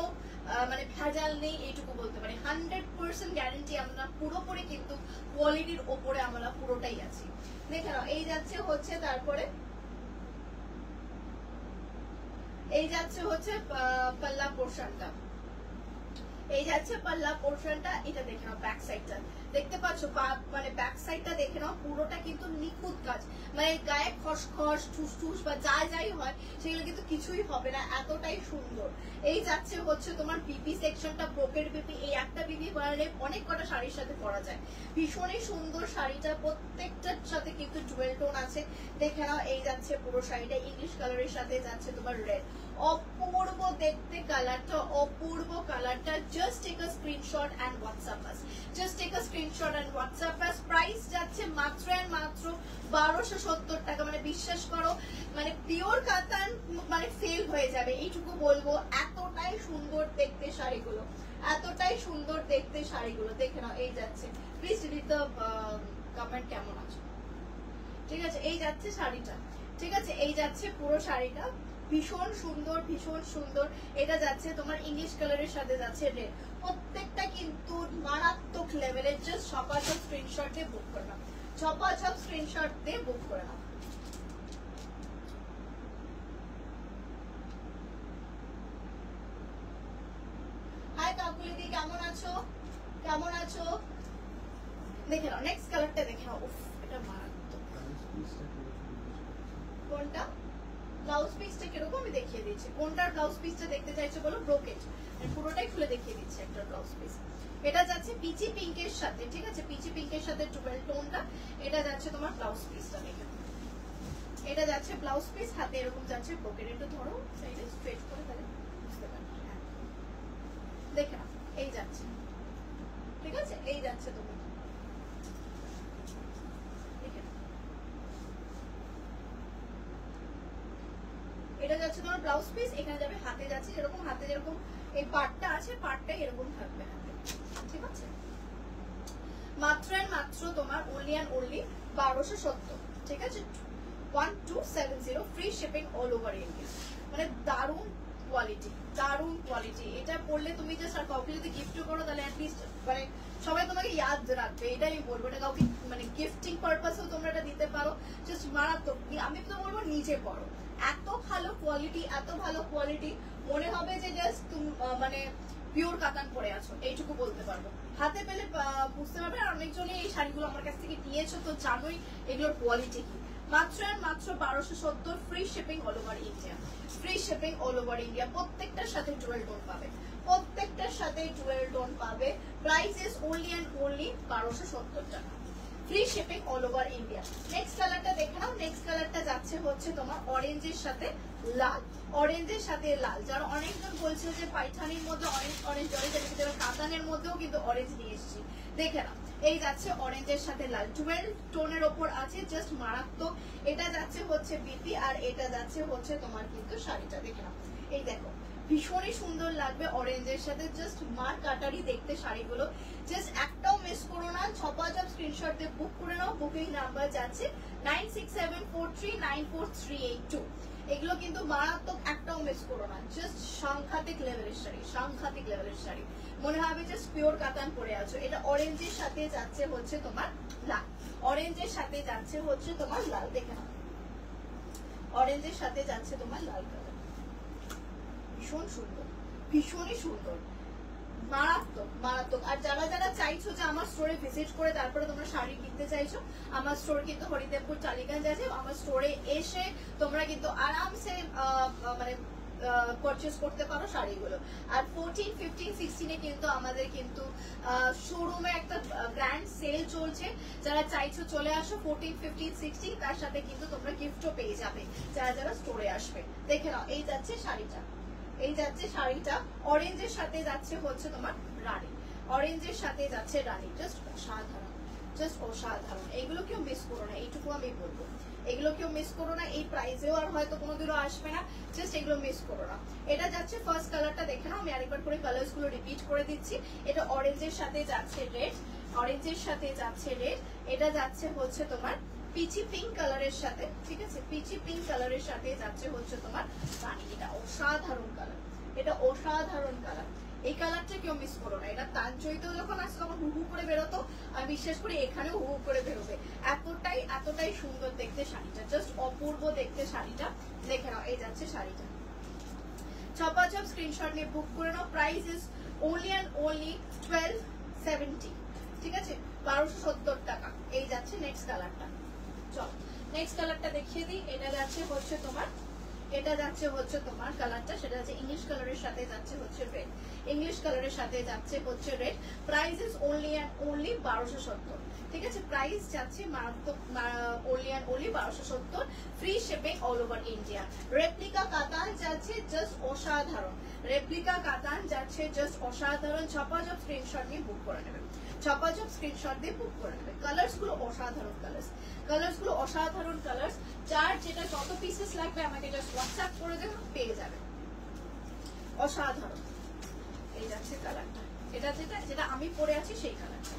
মানে ভেজাল নেই, এইটুকু বলতে পারি। 100% গ্যারেন্টি আমরা পুরোপুরি কিন্তু কোয়ালিটির ওপরে আমরা পুরোটাই আছি। দেখে নাও, এই যাচ্ছে হচ্ছে তারপরে এই যাচ্ছে হচ্ছে পাল্লা পোর্শনটা, এই যাচ্ছে পাল্লা পোর্শনটা। এটা দেখে নাও ব্যাক সাইডটা, দেখতে পাচ্ছ মানে ব্যাক সাইডটা দেখে নাও, পুরোটা কিন্তু নিখুঁত কাজ, মানে গায়ে খসখস ঠুসঠুস বা যাই হয় সেগুলো কিন্তু কিছুই হবে না, এতটাই সুন্দর। এই যাচ্ছে হচ্ছে তোমার বিপি সেকশনটা, ব্রোকেড বিপি। এই একটা বিপি বানালে অনেক কটা শাড়ির সাথে পরা যায়, ভীষণই সুন্দর শাড়িটা, প্রত্যেকটার সাথে কিন্তু ডুয়েল টোন আছে। দেখে নাও, এই যাচ্ছে পুরো শাড়িটা ইংলিশ কালারের সাথে যাচ্ছে তোমার রেড। অপূর্ব দেখতে কালারটা, অপূর্ব কালারটা। Just take a screenshot and WhatsApp us, just take a screenshot and WhatsApp us. Price যাচ্ছে মাত্র এন্ড মাত্র 1270 টাকা। মানে বিশ্বাস করো, মানে পিওর কাতান মানে ফেল হয়ে যাবে, এইটুকু বলবো। এতটাই সুন্দর দেখতে শাড়িগুলো, এতটাই সুন্দর দেখতে শাড়িগুলো। দেখে নাও, এই যাচ্ছে, প্লিজ রিড দ্য কমেন্ট কেমন আছে, ঠিক আছে। এই যাচ্ছে শাড়িটা, ঠিক আছে। এই যাচ্ছে পুরো শাড়িটা, ভীষণ সুন্দর, ভীষণ সুন্দর। এটা যাচ্ছে তোমার ইংলিশ কালারের সাথে যাচ্ছে রেড। প্রত্যেকটা কিন্তু মারাত্মক লেভেলের। জাস্ট ঝপাঝপ স্ক্রিনশট দিয়ে বুক করে নাও, ঝপাঝপ স্ক্রিনশট দিয়ে বুক করে নাও। হাই কাকুলিদি, কেমন আছো, কেমন আছো? দেখে নাও নেক্সট কালারটা, দেখে নাও। উফ, এটা মারাত্মক। কোনটা ব্লাউজ পিসটা কিরকম আমি দেখিয়ে দিচ্ছি। কোনটার ব্লাউজ পিসটা দেখতে চাইছো বলো? ব্রোকেট, পুরোটাই খুলে দেখিয়ে দিচ্ছি একটা ব্লাউজ পিস। এটা যাচ্ছে পিচি পিঙ্কের সাথে, ঠিক আছে, পিচি পিঙ্কের সাথে ডুয়েল টোনটা। এটা যাচ্ছে তোমার ব্লাউজ পিসটা, দেখে এটা যাচ্ছে ব্লাউজ পিস, হাতে এরকম যাচ্ছে ব্রোকেট। একটু ধরো সাইডে স্ট্রেট করে, তাহলে বুঝতে পারবে। হ্যাঁ দেখে নাও, এই যাচ্ছে, ঠিক আছে। এই যাচ্ছে তোমার, এটা যাচ্ছে তোমার ব্লাউজ পিস। এখানে যাবে হাতে, যাচ্ছে এরকম, হাতে যেরকম এই পার্টটা আছে, পার্টটা এরকম থাকবে হাতে, ঠিক আছে। মাত্র এন্ড মাত্র তোমার ওনলি অ্যান্ড ওনলি 1270, ঠিক আছে। 1270, free shipping all over India. মানে দারুণ কোয়ালিটি, দারুণ কোয়ালিটি। এটা পড়লে তুমি জাস্ট আর কাউকে যদি গিফট করো, তাহলে অ্যাটলিস্ট মানে সবাই তোমাকে ইয়াদ রাখবে, এটাই আমি বলবো। এটা কাউকে মানে গিফটিং পারপাসেও তোমরা এটা দিতে পারো, জাস্ট মারাত্মক। আমি তো বলবো নিজে পড়ো, এত ভালো কোয়ালিটি, এত ভালো কোয়ালিটি, মনে হবে যে জাস্ট মানে পিওর কাতান পরে আছো, এইটুকু বলতে পারবো। হাতে পেলে বুঝতে পারবে। আর অনেকজনই এই শাড়িগুলো আমার কাছ থেকে নিয়েছো, তো জানোই এগুলোর কোয়ালিটি কি। মাত্র আর মাত্র 1270, free shipping all over India, free shipping all over India. প্রত্যেকটার সাথে ডুয়েল টোন পাবে, প্রত্যেকটার সাথে ডুয়েল টোন পাবে। Price is only and only 1270 টাকা, free shipping all over India. Next কালারটা দেখে নাও। নেক্সট কালারটা যাচ্ছে হচ্ছে তোমার অরেঞ্জের সাথে লাল, অরেঞ্জের সাথে লাল। যারা অনেকজন বলছে যে পাইথানির মধ্যে অরেঞ্জ অরেঞ্জ অরেঞ্জ, কাতানের মধ্যেও কিন্তু অরেঞ্জ নিয়ে এসেছি। দেখে নাও, এই যাচ্ছে অরেঞ্জের সাথে লাল 12 টোনের ওপর আছে, জাস্ট মারাত্মক। এটা যাচ্ছে হচ্ছে বিপি, আর এটা যাচ্ছে হচ্ছে তোমার কিন্তু শাড়িটা দেখে নাও। এই দেখো ভীষণই সুন্দর লাগবে অরেঞ্জের সাথে, জাস্ট মার কাটারি দেখতে শাড়িগুলো। জাস্ট একটাও মিস করো না, ঝপাঝপ স্ক্রিনশট দিয়ে বুক করে নাও। বুকিং নাম্বার যাচ্ছে 9674394382। এগুলো কিন্তু মারাত্মক, একটাও মিস করো না। জাস্ট সাংঘাতিক লেভেলের শাড়ি, সাংঘাতিক লেভেলের শাড়ি, মনে হবে জাস্ট পিওর কাতান পরে আছো। এটা অরেঞ্জের সাথে যাচ্ছে হচ্ছে তোমার লাল, অরেঞ্জের সাথে যাচ্ছে হচ্ছে তোমার লাল, দেখে নাও অরেঞ্জের সাথে যাচ্ছে তোমার লাল কালার। ভীষণ সুন্দর, ভীষণই সুন্দর, মারাত্মক মারাত্মক। আর যারা যারা চাইছো যে আমার স্টোরে ভিজিট করে তারপরে তোমরা শাড়ি কিনতে চাইছো, আমার স্টোর কিন্তু হরিদেবপুর টালিগঞ্জ আছে। আমার স্টোরে এসে তোমরা কিন্তু আরামসে মানে পারচেজ করতে পারো শাড়িগুলো। আর 14, 15, 16 কিন্তু আমাদের কিন্তু শোরুমে একটা গ্র্যান্ড সেল চলছে। যারা চাইছো চলে আসো 14, 15, 16, তার সাথে কিন্তু তোমরা গিফটও পেয়ে যাবে যারা যারা স্টোরে আসবে। দেখে নাও এই যাচ্ছে শাড়িটা, এই যাচ্ছে শাড়িটা অরেঞ্জের সাথে যাচ্ছে হচ্ছে তোমার রানী, অরেঞ্জের সাথে যাচ্ছে রানী। জাস্ট অসাধারণ, জাস্ট অসাধারণ। এগুলো কেউ মিস করো না, এইটুকু আমি বলবো। এগুলো কেউ মিস করো না, এই প্রাইসেও আর হয়তো কোনোদিনও আসবে না। জাস্ট এগুলো মিস করো না। এটা যাচ্ছে ফার্স্ট কালারটা দেখে নাও, আমি আরেকবার করে কালার্স গুলো রিপিট করে দিচ্ছি। এটা অরেঞ্জের সাথে যাচ্ছে রেড, অরেঞ্জের সাথে যাচ্ছে রেড। এটা যাচ্ছে হচ্ছে তোমার পিচি পিঙ্ক কালারের সাথে, ঠিক আছে, পিচি পিঙ্ক কালারের সাথে যাচ্ছে হচ্ছে তোমার রানী। এটা অসাধারণ কালার, এটা অসাধারণ কালার। এই কালারটা কেউ মিস করো না। এটা তাঞ্চইতেও যখন আসতো আমার হুহু করে বেরোতো, আমি বিশ্বাস করি এখানেও হুহু করে বেরোবে। এতটাই এতটাই সুন্দর দেখতে শাড়িটা, জাস্ট অপূর্ব দেখতে শাড়িটা। দেখে নাও এই যাচ্ছে শাড়িটা, চপাচপ স্ক্রিনশট নিয়ে বুক করে নাও। Price is only and only 1270, ঠিক আছে, 1270 টাকা। এই যাচ্ছে নেক্সট কালারটা। চলো নেক্সট কালারটা দেখিয়ে দিই। এটা যাচ্ছে হচ্ছে তোমার, এটা যাচ্ছে হচ্ছে তোমার কালারটা, সেটা হচ্ছে ইংলিশ কালারের সাথে যাচ্ছে হচ্ছে রেড, ইংলিশ কালারের সাথে যাচ্ছে হচ্ছে red. Price is only and only 1270, ঠিক আছে। প্রাইস যাচ্ছে মারাত্মক, only and only 1270, free shipping all over India. Replica কাতান যাচ্ছে জাস্ট অসাধারণ, রেপ্লিকা কাতান যাচ্ছে জাস্ট অসাধারণ। ঝপাঝপ স্ক্রিনশট নিয়ে বুক করে নেবেন, ঝপাঝপ স্ক্রিনশট দিয়ে বুক করে নেবে। কালার্স গুলো অসাধারণ কালার্স, কালার্স গুলো অসাধারণ কালার্স। যার যেটা যত পিসেস লাগবে আমাকে জাস্ট হোয়াটসঅ্যাপ করে দেবে, পেয়ে যাবে। অসাধারণ। এই যাচ্ছে কালারটা, এটা যেটা যেটা আমি পরে আছি সেই কালারটা,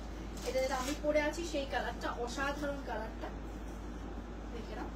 এটা যেটা আমি পরে আছি সেই কালারটা, অসাধারণ কালারটা। দেখে নাও,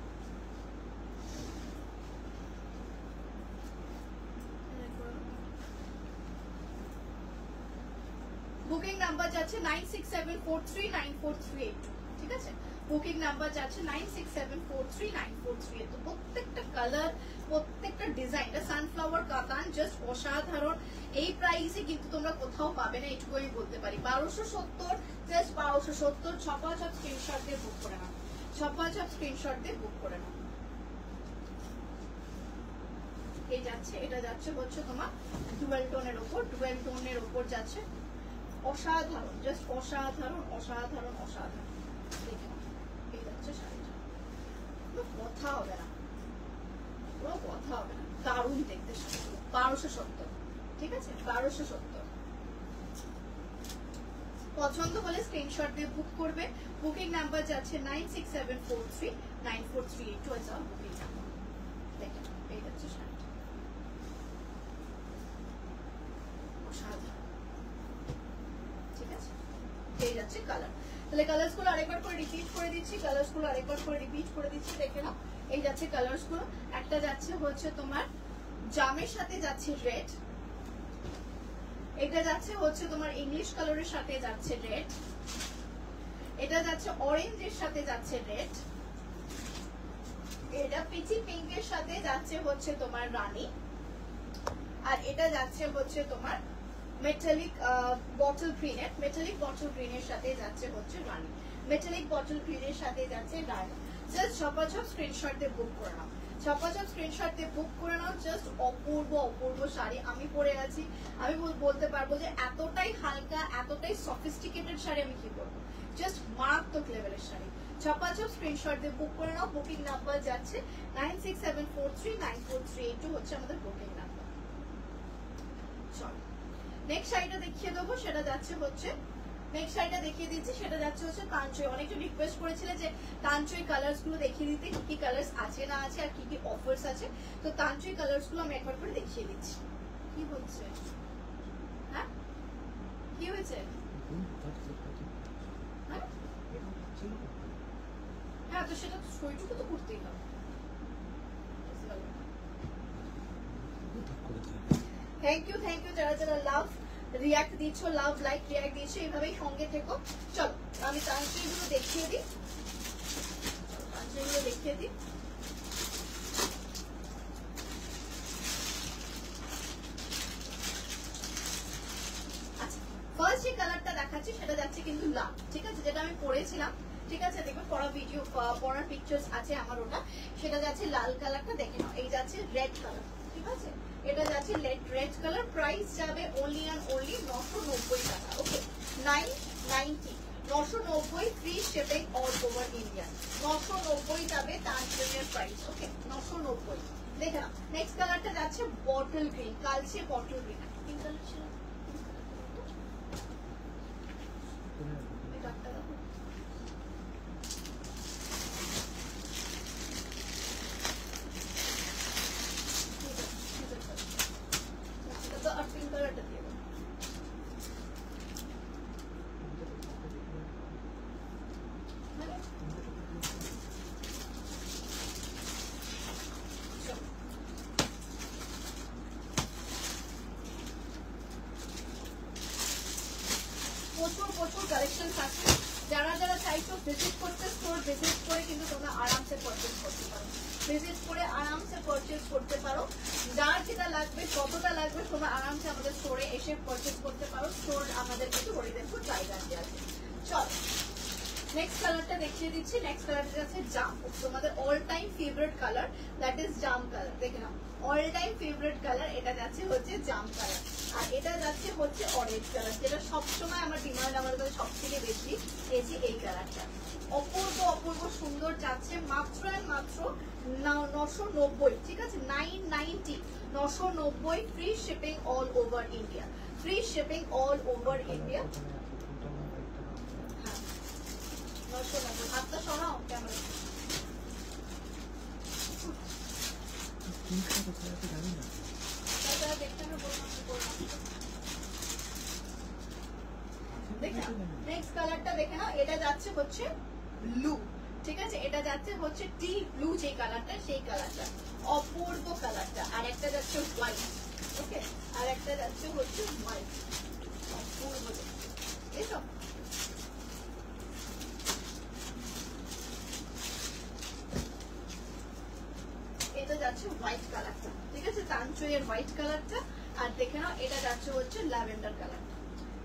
বুকিং নাম্বার যাচ্ছে 9674394382, ঠিক আছে। বুকিং নাম্বার যাচ্ছে 9674394382। প্রত্যেকটা কালার, প্রত্যেকটা ডিজাইনটা সানফ্লাওয়ার কাতান, জাস্ট অসাধারণ। এই প্রাইসে কিন্তু তোমরা কোথাও পাবে না, এটুকু আমি বলতে পারি। 1270, জাস্ট 1270। ছপাছপ স্ক্রিনশট দিয়ে বুক করে নাও, ছপাছপ স্ক্রিনশট দিয়ে বুক করে নাও। এই যাচ্ছে, এটা যাচ্ছে হচ্ছে তোমার ডুয়েল টোনের ওপর, ডুয়েল টোনের ওপর যাচ্ছে। অসাধারণ, জাস্ট অসাধারণ, অসাধারণ, অসাধারণ। দেখে নাও এই যাচ্ছে শাড়িটা, কোনো কথা হবে না, কোনো কথা হবে না, দারুণ দেখতে শাড়িগুলো। 1270, ঠিক আছে, 1270। পছন্দ হলে স্ক্রিনশট দিয়ে বুক করবে। বুকিং নাম্বার যাচ্ছে 9674394382 বুকিং নাম্বার। দেখে নাও এই যাচ্ছে শাড়িটা, অসাধারণ, ঠিক আছে। এই যাচ্ছে কালার। তাহলে কালার্স গুলো আরেকবার করে রিপিট করে দিচ্ছি, কালার্স গুলো আরেকবার করে রিপিট করে দিচ্ছি। দেখে নাও এই যাচ্ছে কালার্স গুলো। একটা যাচ্ছে হচ্ছে তোমার জামের সাথে যাচ্ছে রেড, এটা যাচ্ছে হচ্ছে তোমার ইংলিশ কালারের সাথে যাচ্ছে রেড, এটা যাচ্ছে অরেঞ্জের সাথে যাচ্ছে রেড, এটা পিচি পিঙ্কের সাথে যাচ্ছে হচ্ছে তোমার রানী, আর এটা যাচ্ছে হচ্ছে তোমার মেটালিক বটল গ্রিনের, মেটালিক বটল গ্রিনের সাথে যাচ্ছে হচ্ছে রানী, মেটালিক বটল গ্রিনের সাথে যাচ্ছে রানী। জাস্ট ছপাছপ স্ক্রিনশট দিয়ে বুক করে নাও, ছপাছপ স্ক্রিনশট দিয়ে বুক করে নাও। জাস্ট অপূর্ব অপূর্ব শাড়ি আমি পরে আছি, আমি বলতে পারবো যে এতটাই হালকা, এতটাই সফিস্টিকেটেড শাড়ি আমি কি বলবো, জাস্ট মারাত্মক লেভেলের শাড়ি। ছপাছপ স্ক্রিনশট দিয়ে বুক করে নাও। বুকিং নাম্বার যাচ্ছে 9674394382 হচ্ছে আমাদের বুকিং নাম্বার। চলো নেক্সট শাড়িটা দেখিয়ে দেবো, সেটা যাচ্ছে হচ্ছে নেক্সট শাড়িটা দেখিয়ে দিচ্ছি, সেটা যাচ্ছে হচ্ছে তানচুই। অনেকজন রিকোয়েস্ট করেছিল যে তানচুই কালার্স গুলো দেখিয়ে দিতে, কি কি কালার্স আছে না আছে আর কি কি অফার্স আছে। তো তানচুই কালার্স গুলো আমি একবার করে দেখিয়ে দিচ্ছি। কি হচ্ছে? হ্যাঁ কি হয়েছে? হ্যাঁ তো সেটা তো শরীরটুকু তো করতেই হবে। থ্যাংক ইউ যারা যারা লাভ রিয়াক্ট দিচ্ছ, লাভ লাইক রিয়াক্ট দিচ্ছ, এইভাবেই সঙ্গে থেকো। চলো আমি তানচুইগুলো দেখিয়ে দিই, তানচুইগুলো দেখিয়ে দিই। আচ্ছা ফার্স্ট যে কালারটা দেখাচ্ছি সেটা যাচ্ছে কিন্তু লাল, ঠিক আছে, যেটা আমি পরেছিলাম, ঠিক আছে, দেখবে পড়া ভিডিও পড়ার পিকচার্স আছে আমার ওটা, সেটা যাচ্ছে লাল কালারটা দেখে নাও। এই যাচ্ছে রেড কালার, ঠিক আছে, এটা যাচ্ছে রেড কালার। প্রাইস যাবে অনলি অ্যান্ড অনলি 990 টাকা। ওকে 990, 990 free shipping all over India. 990 যাবে তানচুইয়ের প্রাইস। ওকে 990। দেখে নাও নেক্সট কালারটা যাচ্ছে বটল গ্রিন, কালচে বটল গ্রিন। পিঙ্ক কালার ছিল তো, আর পিঙ্ক কালারটা দিয়ে দাও। প্রচুর কালেকশন থাকছে। যারা যারা চাইছো ভিজিট করতে, স্টোর ভিজিট করে কিন্তু তোমরা আরামসে পারচেজ করতে পারো, ভিজিট করে আরামসে পারচেজ করতে পারো। যার যেটা লাগবে, যতটা লাগবে তোমরা আরামসে আমাদের স্টোরে এসে পারচেজ করতে পারো। স্টোর আমাদের কিন্তু হরিদেবপুর জায়গাতে আছে। চল নেক্সট কালারটা দেখিয়ে দিচ্ছি। নেক্সট কালারটা আছে জাম, তোমাদের all time favourite colour, that is jam colour. দেখে নাও অল টাইম ফেভারিট কালার, এটা যাচ্ছে হচ্ছে জাম কালার, আর এটা যাচ্ছে হচ্ছে অরেঞ্জ কালার, যেটা সবসময় আমার ডিমান্ড, আমার কাছে সব থেকে বেশি এই যে এই কালারটা। অপূর্ব অপূর্ব সুন্দর যাচ্ছে, মাত্র মাত্র 990, ঠিক আছে, 990, 990 free shipping all over India, free shipping all over India. হাতটা সরাও ক্যামেরা। নেক্সট কালারটা দেখে নাও, এটা যাচ্ছে হচ্ছে ব্লু, ঠিক আছে, এটা যাচ্ছে হচ্ছে টি ব্লু, যে কালারটা সেই কালারটা অপূর্ব কালারটা। আর একটা যাচ্ছে হোয়াইট, ওকে, আর একটা যাচ্ছে হচ্ছে হোয়াইট, অপূর্ব এসব। এটা যাচ্ছে হোয়াইট কালারটা, ঠিক আছে, তানচুইয়ের হোয়াইট কালারটা। আর দেখে নাও এটা যাচ্ছে হচ্ছে ল্যাভেন্ডার কালারটা,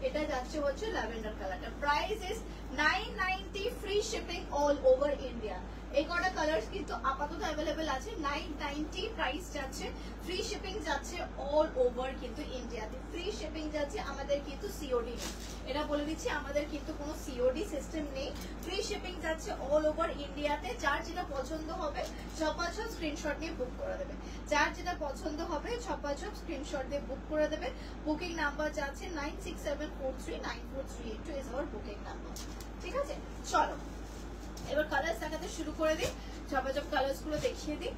এটা যাচ্ছে হচ্ছে ল্যাভেন্ডার কালারটা। Price is 990 free shipping all over India. এই কটা কালার কিন্তু আপাতত অ্যাভেলেবেল আছে। 990 প্রাইস যাচ্ছে, ফ্রি শিপিং যাচ্ছে অল ওভার কিন্তু ইন্ডিয়াতে, ফ্রি শিপিং যাচ্ছে, আমাদের কিন্তু সিওডি নেই, এটা বলে দিচ্ছি, আমাদের কিন্তু কোনো সিওডি সিস্টেম নেই, ফ্রি শিপিং যাচ্ছে অল ওভার ইন্ডিয়াতে। যার যেটা পছন্দ হবে ঝপাঝপ স্ক্রিনশট দিয়ে বুক করে দেবে, যার যেটা পছন্দ হবে ঝপাঝপ স্ক্রিনশট দিয়ে বুক করে দেবে। বুকিং নাম্বার যাচ্ছে 9674394382 ইজ আওয়ার বুকিং নাম্বার, ঠিক আছে। চলো এবার কালার্স দেখাতে শুরু করে দিই, ঝপাঝপ কালার্স গুলো দেখিয়ে দিই,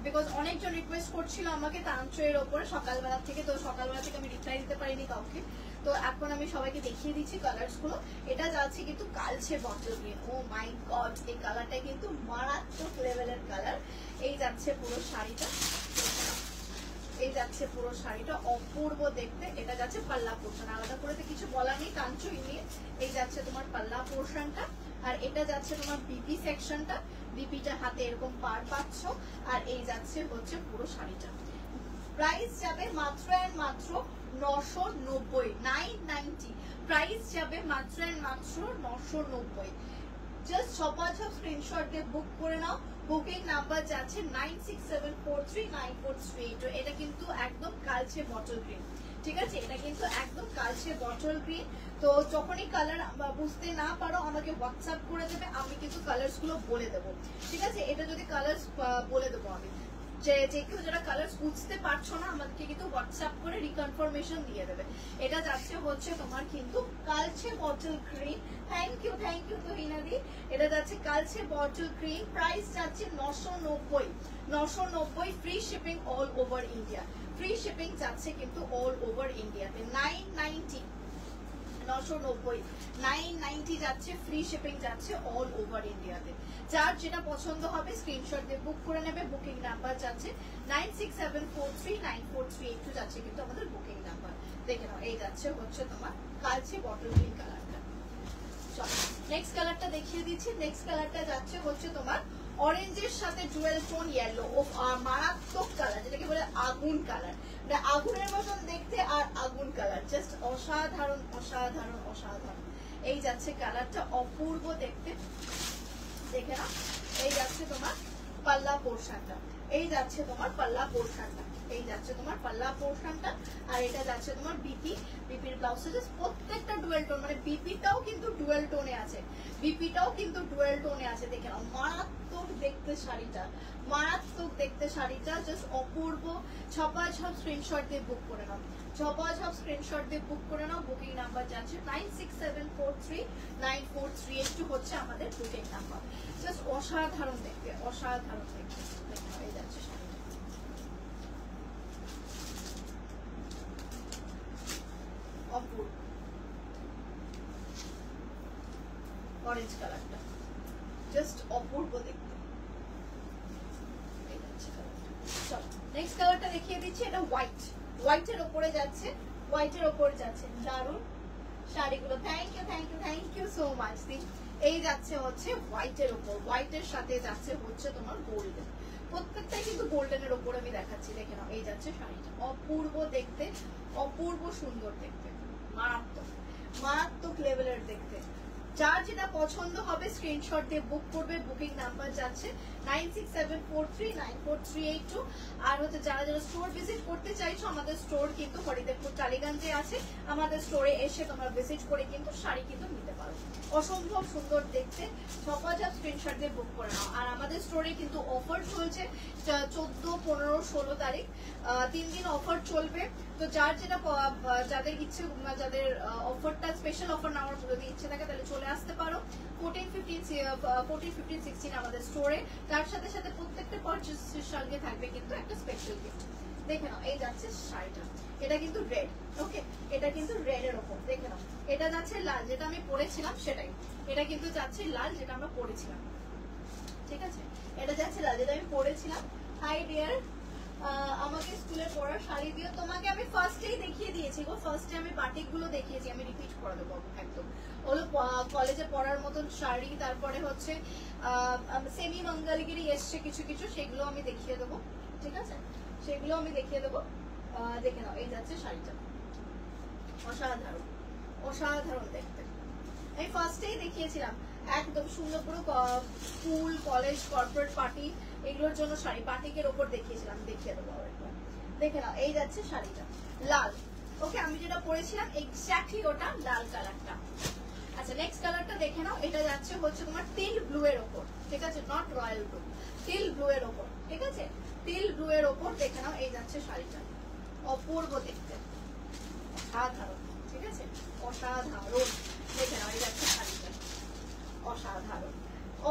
বিকজ অনেকজন রিকোয়েস্ট করছিল আমাকে তানচুইয়ের ওপরে সকালবেলা থেকে, তো সকালবেলা থেকে আমি রিপ্লাই দিতে পারিনি কাউকে, তো এখন আমি সবাইকে দেখিয়ে দিচ্ছি কালার্স গুলো। এটা যাচ্ছে কিন্তু কালচে বটল গ্রিন, ও মাই গড, এই কালারটা কিন্তু মারাত্মক লেভেলের কালার। এই যাচ্ছে পুরো শাড়িটা, এই যাচ্ছে পুরো শাড়িটা অপূর্ব দেখতে। এটা যাচ্ছে পাল্লা পোর্শন, আলাদা করে কিছু বলার নেই তানচুই নিয়ে। এই যাচ্ছে তোমার পাল্লা পোর্শনটা, আর এটা যাচ্ছে তোমার বিপি সেকশনটা, বিপিটা হাতে এরকম পার পাচ্ছ, আর এই যাচ্ছে হচ্ছে পুরো শাড়িটা। প্রাইস যাবে মাত্র এন্ড মাত্র 990, 990 প্রাইস যাবে মাত্র এন্ড মাত্র 990। জাস্ট ঝপাঝপ স্ক্রিনশট দিয়ে বুক করে নাও। বুকিং নাম্বার যাচ্ছে 9674394382। এটা কিন্তু একদম কালচে বটল গ্রিন, ঠিক আছে, এটা কিন্তু একদম কালচে বটল গ্রিন। তো যখনই কালার বুঝতে না পারো আমাকে হোয়াটসঅ্যাপ করে দেবে, আমি কিন্তু কালার্স গুলো বলে দেবো, ঠিক আছে। এটা যদি কালার্স বলে দেবো আমি, যে কেউ যারা কালার বুঝতে পারছো না আমাদেরকে কিন্তু হোয়াটসঅ্যাপ করে রিকনফার্মেশন দিয়ে দেবে। এটা যাচ্ছে হচ্ছে তোমার কিন্তু কালচে বটল গ্রিন। থ্যাংক ইউ তুহিনাদি। এটা যাচ্ছে কালচে বটল গ্রিন, প্রাইস যাচ্ছে 990 free shipping all over India. Free shipping যাচ্ছে কিন্তু অল ওভার ইন্ডিয়াতে 990 যাচ্ছে, ফ্রি শিপিং যাচ্ছে অল ওভার ইন্ডিয়াতে। যার যেটা পছন্দ হবে স্ক্রিনশট দিয়ে বুক করে নেবে। বুকিং নাম্বার যাচ্ছে 9674394382 যাচ্ছে কিন্তু আমাদের বুকিং নাম্বার। দেখে নাও, এই যাচ্ছে হচ্ছে তোমার কালচে বটল গ্রিন কালারটা। চলো নেক্সট কালারটা দেখিয়ে দিচ্ছি। নেক্সট কালারটা যাচ্ছে হচ্ছে তোমার অরেঞ্জের সাথে ডুয়েল টোন ইয়েলো। ও মারাত্মক কালার, যেটাকে বলে আগুন কালার, মানে আগুনের মতন দেখতে আর আগুন কালার, জাস্ট অসাধারণ অসাধারণ অসাধারণ। এই যাচ্ছে কালারটা, অপূর্ব দেখতে। দেখে না, এই যাচ্ছে তোমার পাল্লা পোর্শনটা, এই যাচ্ছে তোমার পাল্লা পোর্শনটা, এই যাচ্ছে তোমার পাল্লা পোর্শনটা। আর এটা যাচ্ছে তোমার বিপির ব্লাউজটা জাস্ট প্রত্যেকটা ডুয়েল টোন, মানে বিপিটাও কিন্তু ডুয়েল টোনে আছে, বিপিটাও কিন্তু ডুয়েল টোনে আছে। দেখে নাও, মারাত্মক দেখতে শাড়িটা, মারাত্মক দেখতে শাড়িটা, জাস্ট অপূর্ব। ছপাছপ স্ক্রিনশট দিয়ে বুক করে নাও, ছপাছপ স্ক্রিনশট দিয়ে বুক করে নাও। বুকিং নাম্বার যাচ্ছে 9674394382 হচ্ছে আমাদের বুকিং নাম্বার। জাস্ট অসাধারণ দেখতে, অসাধারণ দেখতে। দেখে নাও, এই যাচ্ছে শাড়িটা, অপূর্ব অরেঞ্জ কালারটা, জাস্ট অপূর্ব দেখতে। নেক্সট কালারটা দেখিয়ে দিচ্ছি, এটা হোয়াইট, হোয়াইটের ওপরে যাচ্ছে, হোয়াইটের ওপরে যাচ্ছে। দারুন শাড়িগুলো, থ্যাংক ইউ সো মাচ। এই যাচ্ছে হচ্ছে হোয়াইটের ওপর, হোয়াইটের সাথে যাচ্ছে হচ্ছে তোমার গোল্ডেন, প্রত্যেকটাই কিন্তু গোল্ডেনের ওপর আমি দেখাচ্ছি। দেখে নাও, এই যাচ্ছে শাড়িটা, অপূর্ব দেখতে, অপূর্ব সুন্দর দেখতে, মারাত্মক মারাত্মক লেভেলের দেখতে। যার যেটা পছন্দ হবে স্ক্রিনশট দিয়ে বুক করবে। বুকিং নাম্বার যাচ্ছে 9674394382। আর হচ্ছে যারা যারা স্টোর ভিজিট করতে চাইছো, আমাদের স্টোর কিন্তু হরিদেবপুর টালিগঞ্জে আছে। আমাদের স্টোরে এসে তোমরা ভিজিট করে কিন্তু শাড়ি কিন্তু নিতে পারো, অসম্ভব সুন্দর দেখতে। ছপাঝাপ স্ক্রিনশট দিয়ে বুক করে নাও। আর আমাদের স্টোরে কিন্তু অফার চলছে 14, 15, 16 তারিখ, 3 দিন অফার চলবে। তো যার যেটা যাদের ইচ্ছে, যাদের অফারটা স্পেশাল অফার নেওয়ার যদি ইচ্ছে থাকে তাহলে চলে আসতে পারো 14, 15, 16 আমাদের স্টোরে। তার সাথে সাথে প্রত্যেকটা পারচেজের সঙ্গে থাকবে কিন্তু একটা স্পেশাল গিফট। দেখে নাও, এই যাচ্ছে শাড়িটা, এটা কিন্তু রেড, ওকে, এটা কিন্তু রেড এর ওপর। দেখে নাও, এটা যাচ্ছে লাল, যেটা আমি পরেছিলাম সেটাই, এটা কিন্তু যাচ্ছে লাল, যেটা আমরা পরেছিলাম, ঠিক আছে, এটা যাচ্ছে লাল, যেটা আমি পরেছিলাম। হাই ডিয়ার, আমাকে স্কুলে পড়ার শাড়ি দিয়ে তোমাকে আমি ফার্স্টেই দেখিয়ে দিয়েছি গো, ফার্স্টে আমি বাটিক গুলো দেখিয়েছি, আমি রিপিট করে দেবো একদম। হলো কলেজে পড়ার মতন শাড়ি, তারপরে হচ্ছে সেমি মঙ্গলগিরি এসছে কিছু কিছু, সেগুলো আমি দেখিয়ে দেবো, ঠিক আছে, সেগুলো আমি দেখিয়ে দেবো। দেখে নাও, এই যাচ্ছে শাড়িটা, অসাধারণ অসাধারণ দেখতে। আমি ফার্স্টেই দেখিয়েছিলাম, একদম সুন্দর পুরো স্কুল, কলেজ, কর্পোরেট পার্টি, এগুলোর জন্য শাড়ি বাটিকের ওপর দেখিয়েছিলাম, দেখিয়ে দেবো আরেকবার। দেখে নাও, এই যাচ্ছে শাড়িটা লাল, ওকে, আমি যেটা পরেছিলাম এক্স্যাক্টলি ওটা লাল কালারটা। আচ্ছা, নেক্সট কালারটা দেখে নাও, এটা যাচ্ছে হচ্ছে তোমার টিল ব্লু এর ওপর, ঠিক আছে, not royal blue, teal blue এর ওপর, ঠিক আছে, টিল ব্লু এর ওপর। দেখে নাও, এই যাচ্ছে শাড়িটা, অপূর্ব দেখতে, অসাধারণ, ঠিক আছে, অসাধারণ। দেখে নাও, এই যাচ্ছে শাড়িটা, অসাধারণ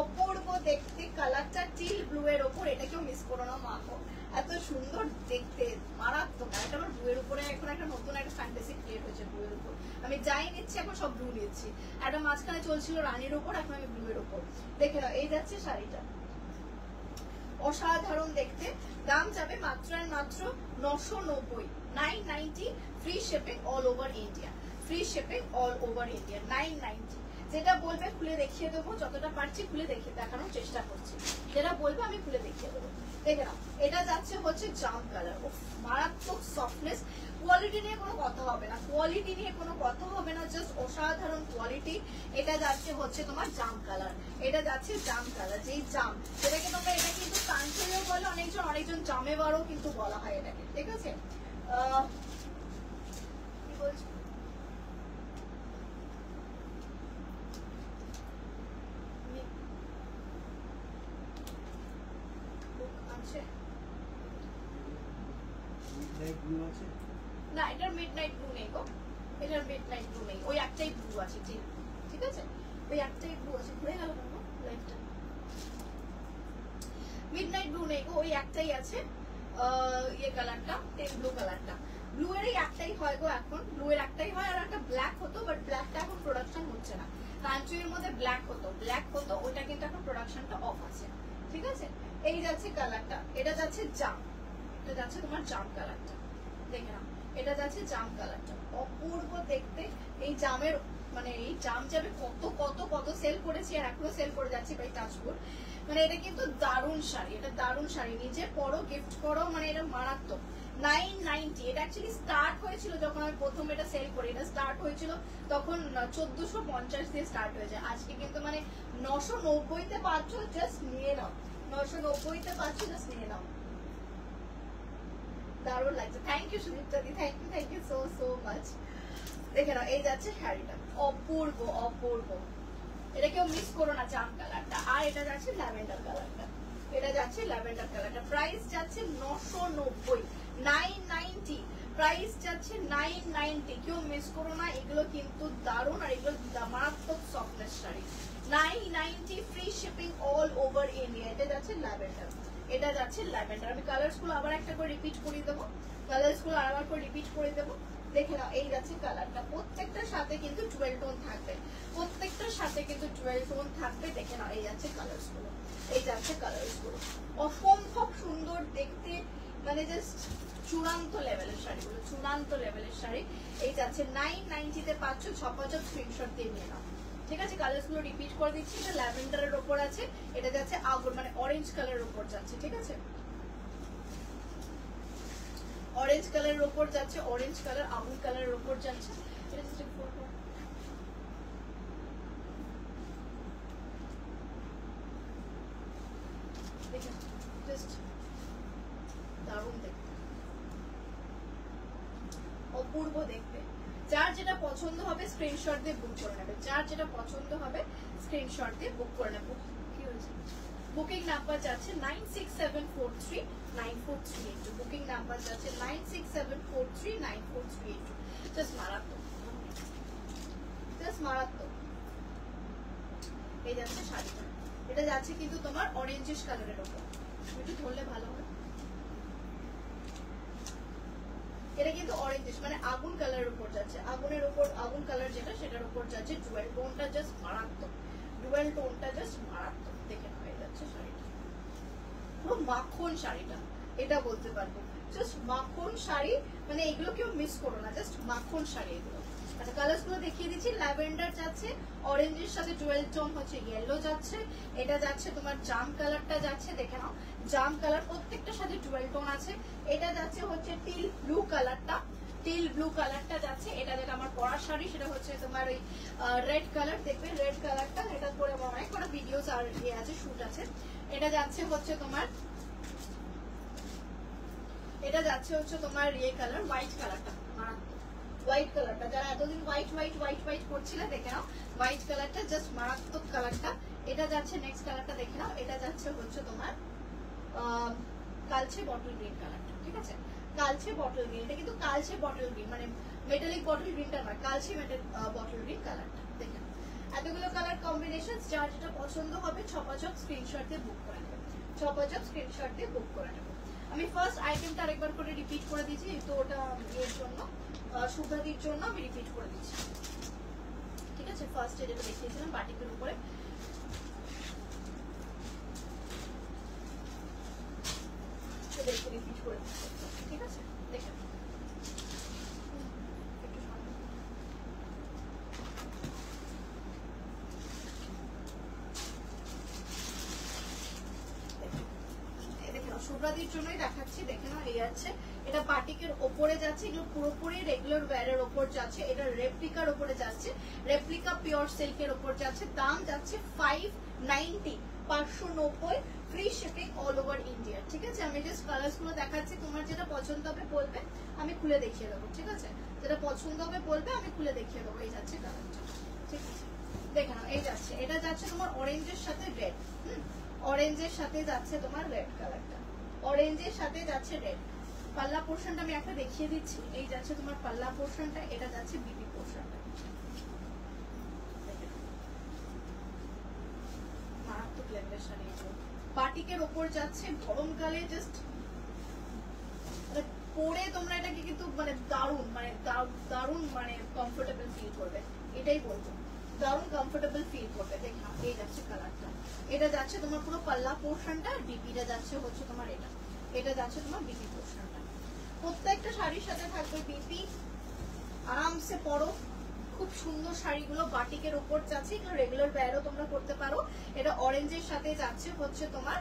অপূর্ব দেখতে, কালারটা টিল ব্লু এর ওপর, এটা কেউ মিস করো না মাখো, এত সুন্দর দেখতে, মারাত্মক। এটা আমার ব্লু এর উপরে এখন একটা নতুন একটা ফ্যান্টাসি ক্রিয়েট হয়েছে ব্লু এর উপর, আমি যাই নিচ্ছি এখন সব ব্লু নিচ্ছি। একটা মাঝখানে চলছিল রানীর উপর, এখন আমি ব্লু এর উপর। দেখে নাও, এই যাচ্ছে শাড়িটা, অসাধারণ দেখতে। দাম যাবে মাত্র আর মাত্র 990, 990, free shipping all over India, free shipping all over India, 990। যেটা বলবে খুলে দেখিয়ে দেবো, যতটা পারছি খুলে দেখানোর চেষ্টা করছি, যেটা বলবে আমি খুলে দেখিয়ে দেবো। দেখে নাও, এটা যাচ্ছে হচ্ছে জাম কালার, মারাত্মক সফটনেস, কোয়ালিটি নিয়ে কোনো কথা হবে না, কোয়ালিটি নিয়ে কোনো কথা হবে না, জাস্ট অসাধারণ কোয়ালিটি। এটা যাচ্ছে হচ্ছে তোমার জাম কালার, এটা যাচ্ছে জাম কালার, যেই জাম, সেটাকে তোমরা, এটা কিন্তু কাঞ্চনেও বলে, অনেকজন জামে বারও কিন্তু বলা হয় এটাকে, ঠিক আছে। কি বলছো, মিডনাইট ব্লু আছে? না, এটার মিডনাইট ব্লু নেই গো, এটার মিডনাইট ব্লু নেই, ওই একটাই ব্লু আছে। ঠিক আছে, ওই একটাই ব্লু আছে। ঘুরে গেল না লাইটটা, মিডনাইট ব্লু নেই গো, ওই একটাই আছে। ইয়ে কালারটা, টেল ব্লু কালারটা, ব্লু এর একটাই হয় গো এখন, ব্লু এর একটাই হয়। আর একটা ব্ল্যাক হতো, বাট ব্ল্যাকটা এখন প্রোডাকশন হচ্ছে না। কাঞ্চুরির মধ্যে ব্ল্যাক হতো, ওইটা কিন্তু এখন প্রোডাকশনটা অফ আছে। ঠিক আছে, এই যাচ্ছে কালারটা, এটা যাচ্ছে জাম, এটা যাচ্ছে তোমার জাম কালারটা, দেখে নাও, এটা যাচ্ছে জাম কালারটা, অপূর্ব দেখতে। এই জামের মানে এই জাম যাবে কত কত কত সেল করেছি, আর এখনো সেল করে যাচ্ছি ভাই টাচফুড। মানে এটা কিন্তু দারুণ শাড়ি, এটা দারুণ শাড়ি, নিজে পরো, গিফট করো, মানে এটা মারাত্মক। 990, এটা অ্যাকচুয়ালি স্টার্ট হয়েছিল যখন আমি প্রথম এটা সেল করি, এটা স্টার্ট হয়েছিল তখন 1450 দিয়ে স্টার্ট হয়েছে। আজকে কিন্তু মানে 990-তে পাচ্ছ, জাস্ট নিয়ে নাও, 990-তে পাচ্ছ, জাস্ট নিয়ে নাও। দারুণ লাগছে, thank you Sudipta di, thank you so so much. দেখে নাও, এই যাচ্ছে শাড়িটা, অপূর্ব অপূর্ব, এটা কেউ মিস করো না, জাম কালারটা। আর এটা যাচ্ছে ল্যাভেন্ডার কালারটা, এটা যাচ্ছে ল্যাভেন্ডার কালারটা। প্রাইস যাচ্ছে 990, 990, প্রাইস যাচ্ছে 990, কেউ মিস করো না। এগুলো কিন্তু দারুণ, আর এগুলো মারাত্মক softness sari. 990, free shipping all over India. এটা যাচ্ছে ল্যাভেন্ডার, এটা যাচ্ছে ল্যাভেন্ডার। আমি কালার্স গুলো আবার একটা করে রিপিট করে দেবো, কালার্স গুলো আবার করে রিপিট করে দেবো। দেখে নাও, এই যাচ্ছে কালারটা, প্রত্যেকটার সাথে কিন্তু ডুয়েল টোন থাকবে, প্রত্যেকটার সাথে কিন্তু ডুয়েল টোন থাকবে। দেখে নাও, এই যাচ্ছে কালার্স গুলো, এই যাচ্ছে কালার্স গুলো, অসম্ভব সুন্দর দেখতে, মানে জাস্ট চূড়ান্ত লেভেলের শাড়িগুলো, চূড়ান্ত লেভেলের শাড়ি। এই যাচ্ছে 990-তে পাচ্ছ, ঝপাঝপ স্ক্রিনশট দিয়ে নিয়ে নাও। ঠিক আছে, কালার্স গুলো রিপিট করে দিচ্ছি। এটা ল্যাভেন্ডারের ওপর আছে, এটা যাচ্ছে আগুন মানে অরেঞ্জ কালারের ওপর যাচ্ছে। ঠিক আছে, অরেঞ্জ কালারের ওপর যাচ্ছে, অরেঞ্জ কালার, আগুন কালারের ওপর যাচ্ছে। এটা জাস্ট দারুণ দেখতে, অপূর্ব দেখতে। যার যেটা পছন্দ হবে স্ক্রিনশট দিয়ে বুক করে নেবে, যার যেটা পছন্দ হবে স্ক্রিনশট দিয়ে বুক করে নেবে। কি হয়েছে? বুকিং নাম্বার যাচ্ছে 9674394382, বুকিং নাম্বার যাচ্ছে 9674394382। জাস্ট মারাত্মক, জাস্ট মারাত্মক। এই যাচ্ছে শাড়িটা, এটা যাচ্ছে কিন্তু তোমার অরেঞ্জিশ কালারের ওপর, একটু ধরলে ভালো হয়। এটা কিন্তু অরেঞ্জিশ মানে আগুন কালারের উপর যাচ্ছে, আগুনের উপর, আগুন কালার যেটা সেটার উপর যাচ্ছে। ডুয়েল টোনটা জাস্ট মারাত্মক, ডুয়েল টোনটা জাস্ট মারাত্মক। দেখে হয়ে যাচ্ছে শাড়িটা, পুরো মাখন শাড়িটা, এটা বলতে পারবো, জাস্ট মাখন শাড়ি। মানে এগুলো কেউ মিস করো না, জাস্ট মাখন শাড়ি এগুলো। আচ্ছা, কালার্স গুলো দেখিয়ে দিচ্ছি। ল্যাভেন্ডার যাচ্ছে, অরেঞ্জের সাথে ডুয়েল টোন হচ্ছে ইয়েলো যাচ্ছে, এটা যাচ্ছে তোমার জাম কালারটা যাচ্ছে, দেখে নাও জাম কালার, প্রত্যেকটার সাথে ডুয়েল টোন আছে। এটা যাচ্ছে হচ্ছে টিল ব্লু কালারটা, টিল ব্লু কালারটা যাচ্ছে। এটা যেটা আমার পরা শাড়ি সেটা হচ্ছে তোমার ওই রেড কালার, দেখবে রেড কালারটা, এটা করে আমার অনেক কটা ভিডিওস আর ইয়ে আছে, শুট আছে। এটা যাচ্ছে হচ্ছে তোমার, এটা যাচ্ছে হচ্ছে তোমার ইয়ে কালার, হোয়াইট কালারটা, মারাত্মক হোয়াইট কালারটা। যারা এতদিন হোয়াইট হোয়াইট হোয়াইট হোয়াইট করছিলে, দেখে নাও হোয়াইট কালারটা, জাস্ট মারাত্মক কালারটা। এটা যাচ্ছে নেক্সট কালারটা, দেখে নাও, এটা যাচ্ছে হচ্ছে তোমার কালচে বটল গ্রিন কালারটা। ঠিক আছে, কালচে বটল গ্রিন, এটা কিন্তু কালচে বটল গ্রিন, মানে মেটালিক বটল গ্রিনটা নয়, কালচে বটল গ্রিন কালারটা। দেখে এতগুলো কালার কম্বিনেশন, যার যেটা পছন্দ হবে ছপাচক স্ক্রিনশট দিয়ে বুক করে নেবে, ছপাচক স্ক্রিনশট দিয়ে বুক করে নেবে। আমি ফার্স্ট আইটেমটা আরেকবার করে রিপিট করে দিচ্ছি, তো ওটা এর জন্য সুগাদির জন্য আমি রিপিট করে দিচ্ছি। ঠিক আছে, ফার্স্ট যেটা দেখিয়েছিলাম বাটিকের উপরে, রিপিট করে দিচ্ছি। ঠিক আছে, দেখে সুব্রাদির জন্যই দেখাচ্ছি। দেখে নাও, এই আছে, এটা বাটিকের ওপরে যাচ্ছে, এগুলো পুরোপুরি রেগুলার ওয়্যারের ওপর যাচ্ছে, এটা রেপ্লিকার ওপরে যাচ্ছে, রেপ্লিকা পিওর সিল্কের ওপর যাচ্ছে। দাম যাচ্ছে 590, 590, free shipping all over India. ঠিক আছে, আমি জাস্ট কালার্স গুলো দেখাচ্ছি, তোমার যেটা পছন্দ হবে বলবে, আমি খুলে দেখিয়ে দেবো। ঠিক আছে, যেটা পছন্দ হবে বলবে, আমি খুলে দেখিয়ে দেবো। এই যাচ্ছে কালারটা, ঠিক আছে, দেখে নাও, এই যাচ্ছে, এটা যাচ্ছে তোমার অরেঞ্জের সাথে রেড, অরেঞ্জের সাথে যাচ্ছে তোমার রেড কালারটা, অরেঞ্জের সাথে যাচ্ছে রেড, পাল্লা পোর্শনটা আমি একটা দেখিয়ে দিচ্ছি। এই যাচ্ছে তোমার পাল্লা পোর্শনটা, এটা যাচ্ছে বিপি পোর্শনটা। মারাত্মক লেভেলের শাড়ি, বাটিকের ওপর যাচ্ছে, গরমকালে জাস্ট পরে তোমরা এটাকে কিন্তু মানে দারুণ মানে কমফোর্টেবল ফিল করবে, এটাই বলবো, দারুণ কমফোর্টেবল ফিল করবে। দেখো এই যাচ্ছে কালারটা, এটা যাচ্ছে তোমার পুরো পাল্লা পোর্শনটা, বিপিটা যাচ্ছে হচ্ছে তোমার এটা যাচ্ছে তোমার বিপি পোর্শনটা। প্রত্যেকটা শাড়ির সাথে থাকবে বিপি, আরামসে পরো, খুব সুন্দর শাড়িগুলো বাটিকের উপর যাচ্ছে, এগুলো রেগুলার ওয়্যারও তোমরা করতে পারো। এটা অরেঞ্জের সাথে যাচ্ছে হচ্ছে তোমার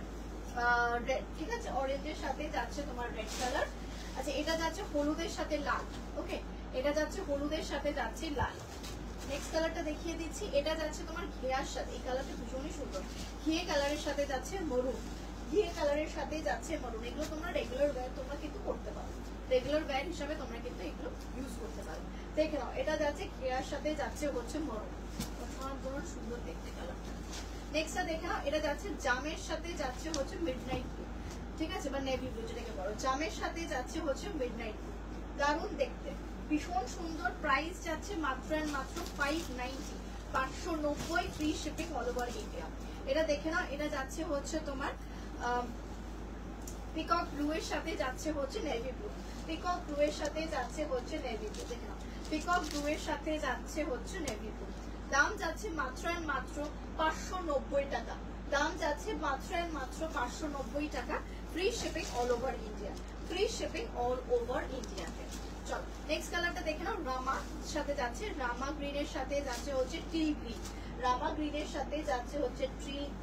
রেড, ঠিক আছে, অরেঞ্জের সাথে যাচ্ছে তোমার রেড কালার। আচ্ছা এটা যাচ্ছে হলুদের সাথে লাল, ওকে, এটা যাচ্ছে হলুদের সাথে যাচ্ছে লাল। নেক্সট কালারটা দেখিয়ে দিচ্ছি, এটা যাচ্ছে তোমার ঘিয়ার সাথে, এই কালারটা ভীষণই সুন্দর, ঘিয়ে কালারের সাথে যাচ্ছে মরুন, ঘিয়ে কালারের সাথে যাচ্ছে মরুন। এগুলো তোমরা রেগুলার ওয়্যার তোমরা কিন্তু করতে পারো, রেগুলার ওয়্যার হিসাবে তোমরা কিন্তু এগুলো ইউজ করতে পারো। দেখে নাও এটা যাচ্ছে ঘিয়ার সাথে যাচ্ছে হচ্ছে মরুন, অসাধারণ সুন্দর দেখতে কালারটা। নেক্সটটা দেখে নাও, এটা যাচ্ছে জামের সাথে যাচ্ছে হচ্ছে মিডনাইট ব্লু, ঠিক আছে, বা নেভি ব্লু যেটাকে বলো, জামের সাথে যাচ্ছে হচ্ছে মিডনাইট ব্লু, দারুণ দেখতে, ভীষণ সুন্দর। প্রাইস যাচ্ছে মাত্র এন্ড মাত্র 590, 590, free shipping all over India. এটা দেখে নাও, এটা যাচ্ছে হচ্ছে তোমার পিকক ব্লু এর সাথে যাচ্ছে হচ্ছে নেভি ব্লু, পিকক ব্লু এর সাথে যাচ্ছে হচ্ছে নেভি ব্লু, দেখে নাও পিকক ব্লু এর সাথে যাচ্ছে হচ্ছে নেভি ব্লু। দাম যাচ্ছে মাত্র এন্ড মাত্র 590 টাকা, দাম যাচ্ছে মাত্র এন্ড মাত্র 590 টাকা, free shipping all over India, free shipping all over ইন্ডিয়াতে। চলো নেক্সট কালারটা দেখে নাও, রামা সাথে যাচ্ছে, রামা গ্রিনের সাথে যাচ্ছে হচ্ছে টিল গ্রিন, রামা গ্রিনের সাথে যাচ্ছে হচ্ছে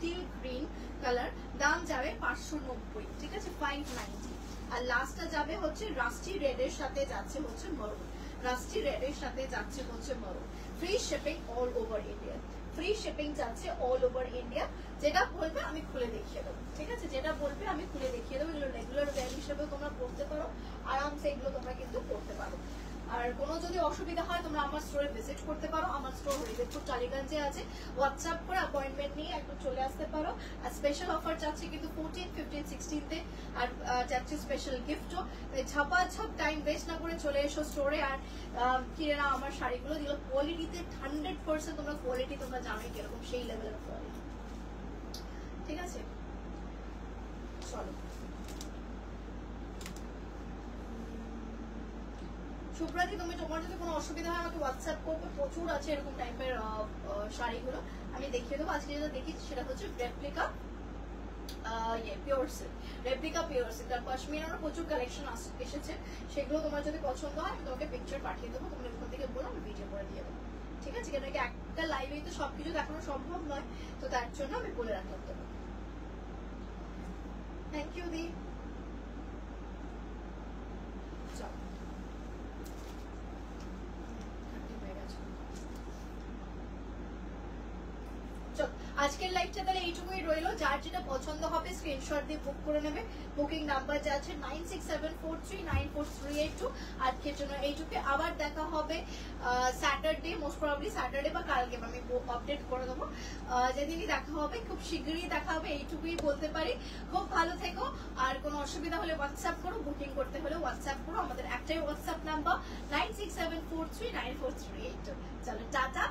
টিল গ্রিন কালার। দাম যাবে 590, ঠিক আছে, 590। আর লাস্টটা যাবে হচ্ছে রাস্টি রেড এর সাথে যাচ্ছে হচ্ছে মরুন, রাস্টি রেড এর সাথে যাচ্ছে হচ্ছে maroon. Free shipping all over India, free shipping যাচ্ছে অল ওভার ইন্ডিয়া। যেটা বলবে আমি খুলে দেখিয়ে দেবো, ঠিক আছে, যেটা বলবে আমি খুলে দেখিয়ে দেবো। এগুলো রেগুলার ওয়্যার হিসেবে তোমরা পড়তে পারো, আরামসে এগুলো তোমরা কিন্তু পড়তে পারো। আর কোনো যদি অসুবিধা হয় তোমরা আমার স্টোরে ভিজিট করতে পারো, আমার স্টোর হরিদেবপুর টালিগঞ্জে আছে, হোয়াটসঅ্যাপ করে অ্যাপয়েন্টমেন্ট নিয়ে একটু চলে আসতে পারো। আর স্পেশাল অফার যাচ্ছে কিন্তু 14, 15, 16-তে, আর যাচ্ছে স্পেশাল গিফটও। ঝাপাঝাপ টাইম ওয়েস্ট না করে চলে এসো স্টোরে আর কিনে নাও আমার শাড়িগুলো, যেগুলো কোয়ালিটিতে 100% তোমরা কোয়ালিটি তোমরা জানোই কিরকম, সেই লেভেলের কোয়ালিটি, ঠিক আছে। চলো সুপ্রাতি, তুমি তোমার যদি কোনো অসুবিধা হয় আমাকে হোয়াটসঅ্যাপ করবে, প্রচুর আছে এরকম টাইপের শাড়িগুলো, আমি দেখিয়ে দেবো। আজকে যেটা দেখিয়েছি সেটা হচ্ছে replica pure silk, replica pure silk. আর পশমিনারও প্রচুর কালেকশন এসেছে, সেগুলো তোমার যদি পছন্দ হয় আমি তোমাকে পিকচার পাঠিয়ে দেবো, তুমি ওখান থেকে বলো আমি ভিডিও করে দিয়ে দেবো, ঠিক আছে। কেন কি একটা লাইভেই তো সবকিছু দেখানো সম্ভব নয়, তো তার জন্য আমি বলে রাখলাম তোমাকে। থ্যাংক ইউ দি। চলো আজকের লাইভটা তাহলে এইটুকুই রইলো। যার যেটা পছন্দ হবে স্ক্রিনশট দিয়ে বুক করে নেবে। বুকিং নাম্বার যাচ্ছে 9674394382। আজকের জন্য এইটুকু, আবার দেখা হবে স্যাটারডে, মোস্ট প্রবাবলি স্যাটারডে বা কালকে, আমি আপডেট করে দেবো যেদিনই দেখা হবে, খুব শীঘ্রই দেখা হবে, এইটুকুই বলতে পারি। খুব ভালো থেকো, আর কোনো অসুবিধা হলে হোয়াটসঅ্যাপ করো, বুকিং করতে হলে হোয়াটসঅ্যাপ করো, আমাদের একটাই হোয়াটসঅ্যাপ নাম্বার 9674394382। চলো টাটা।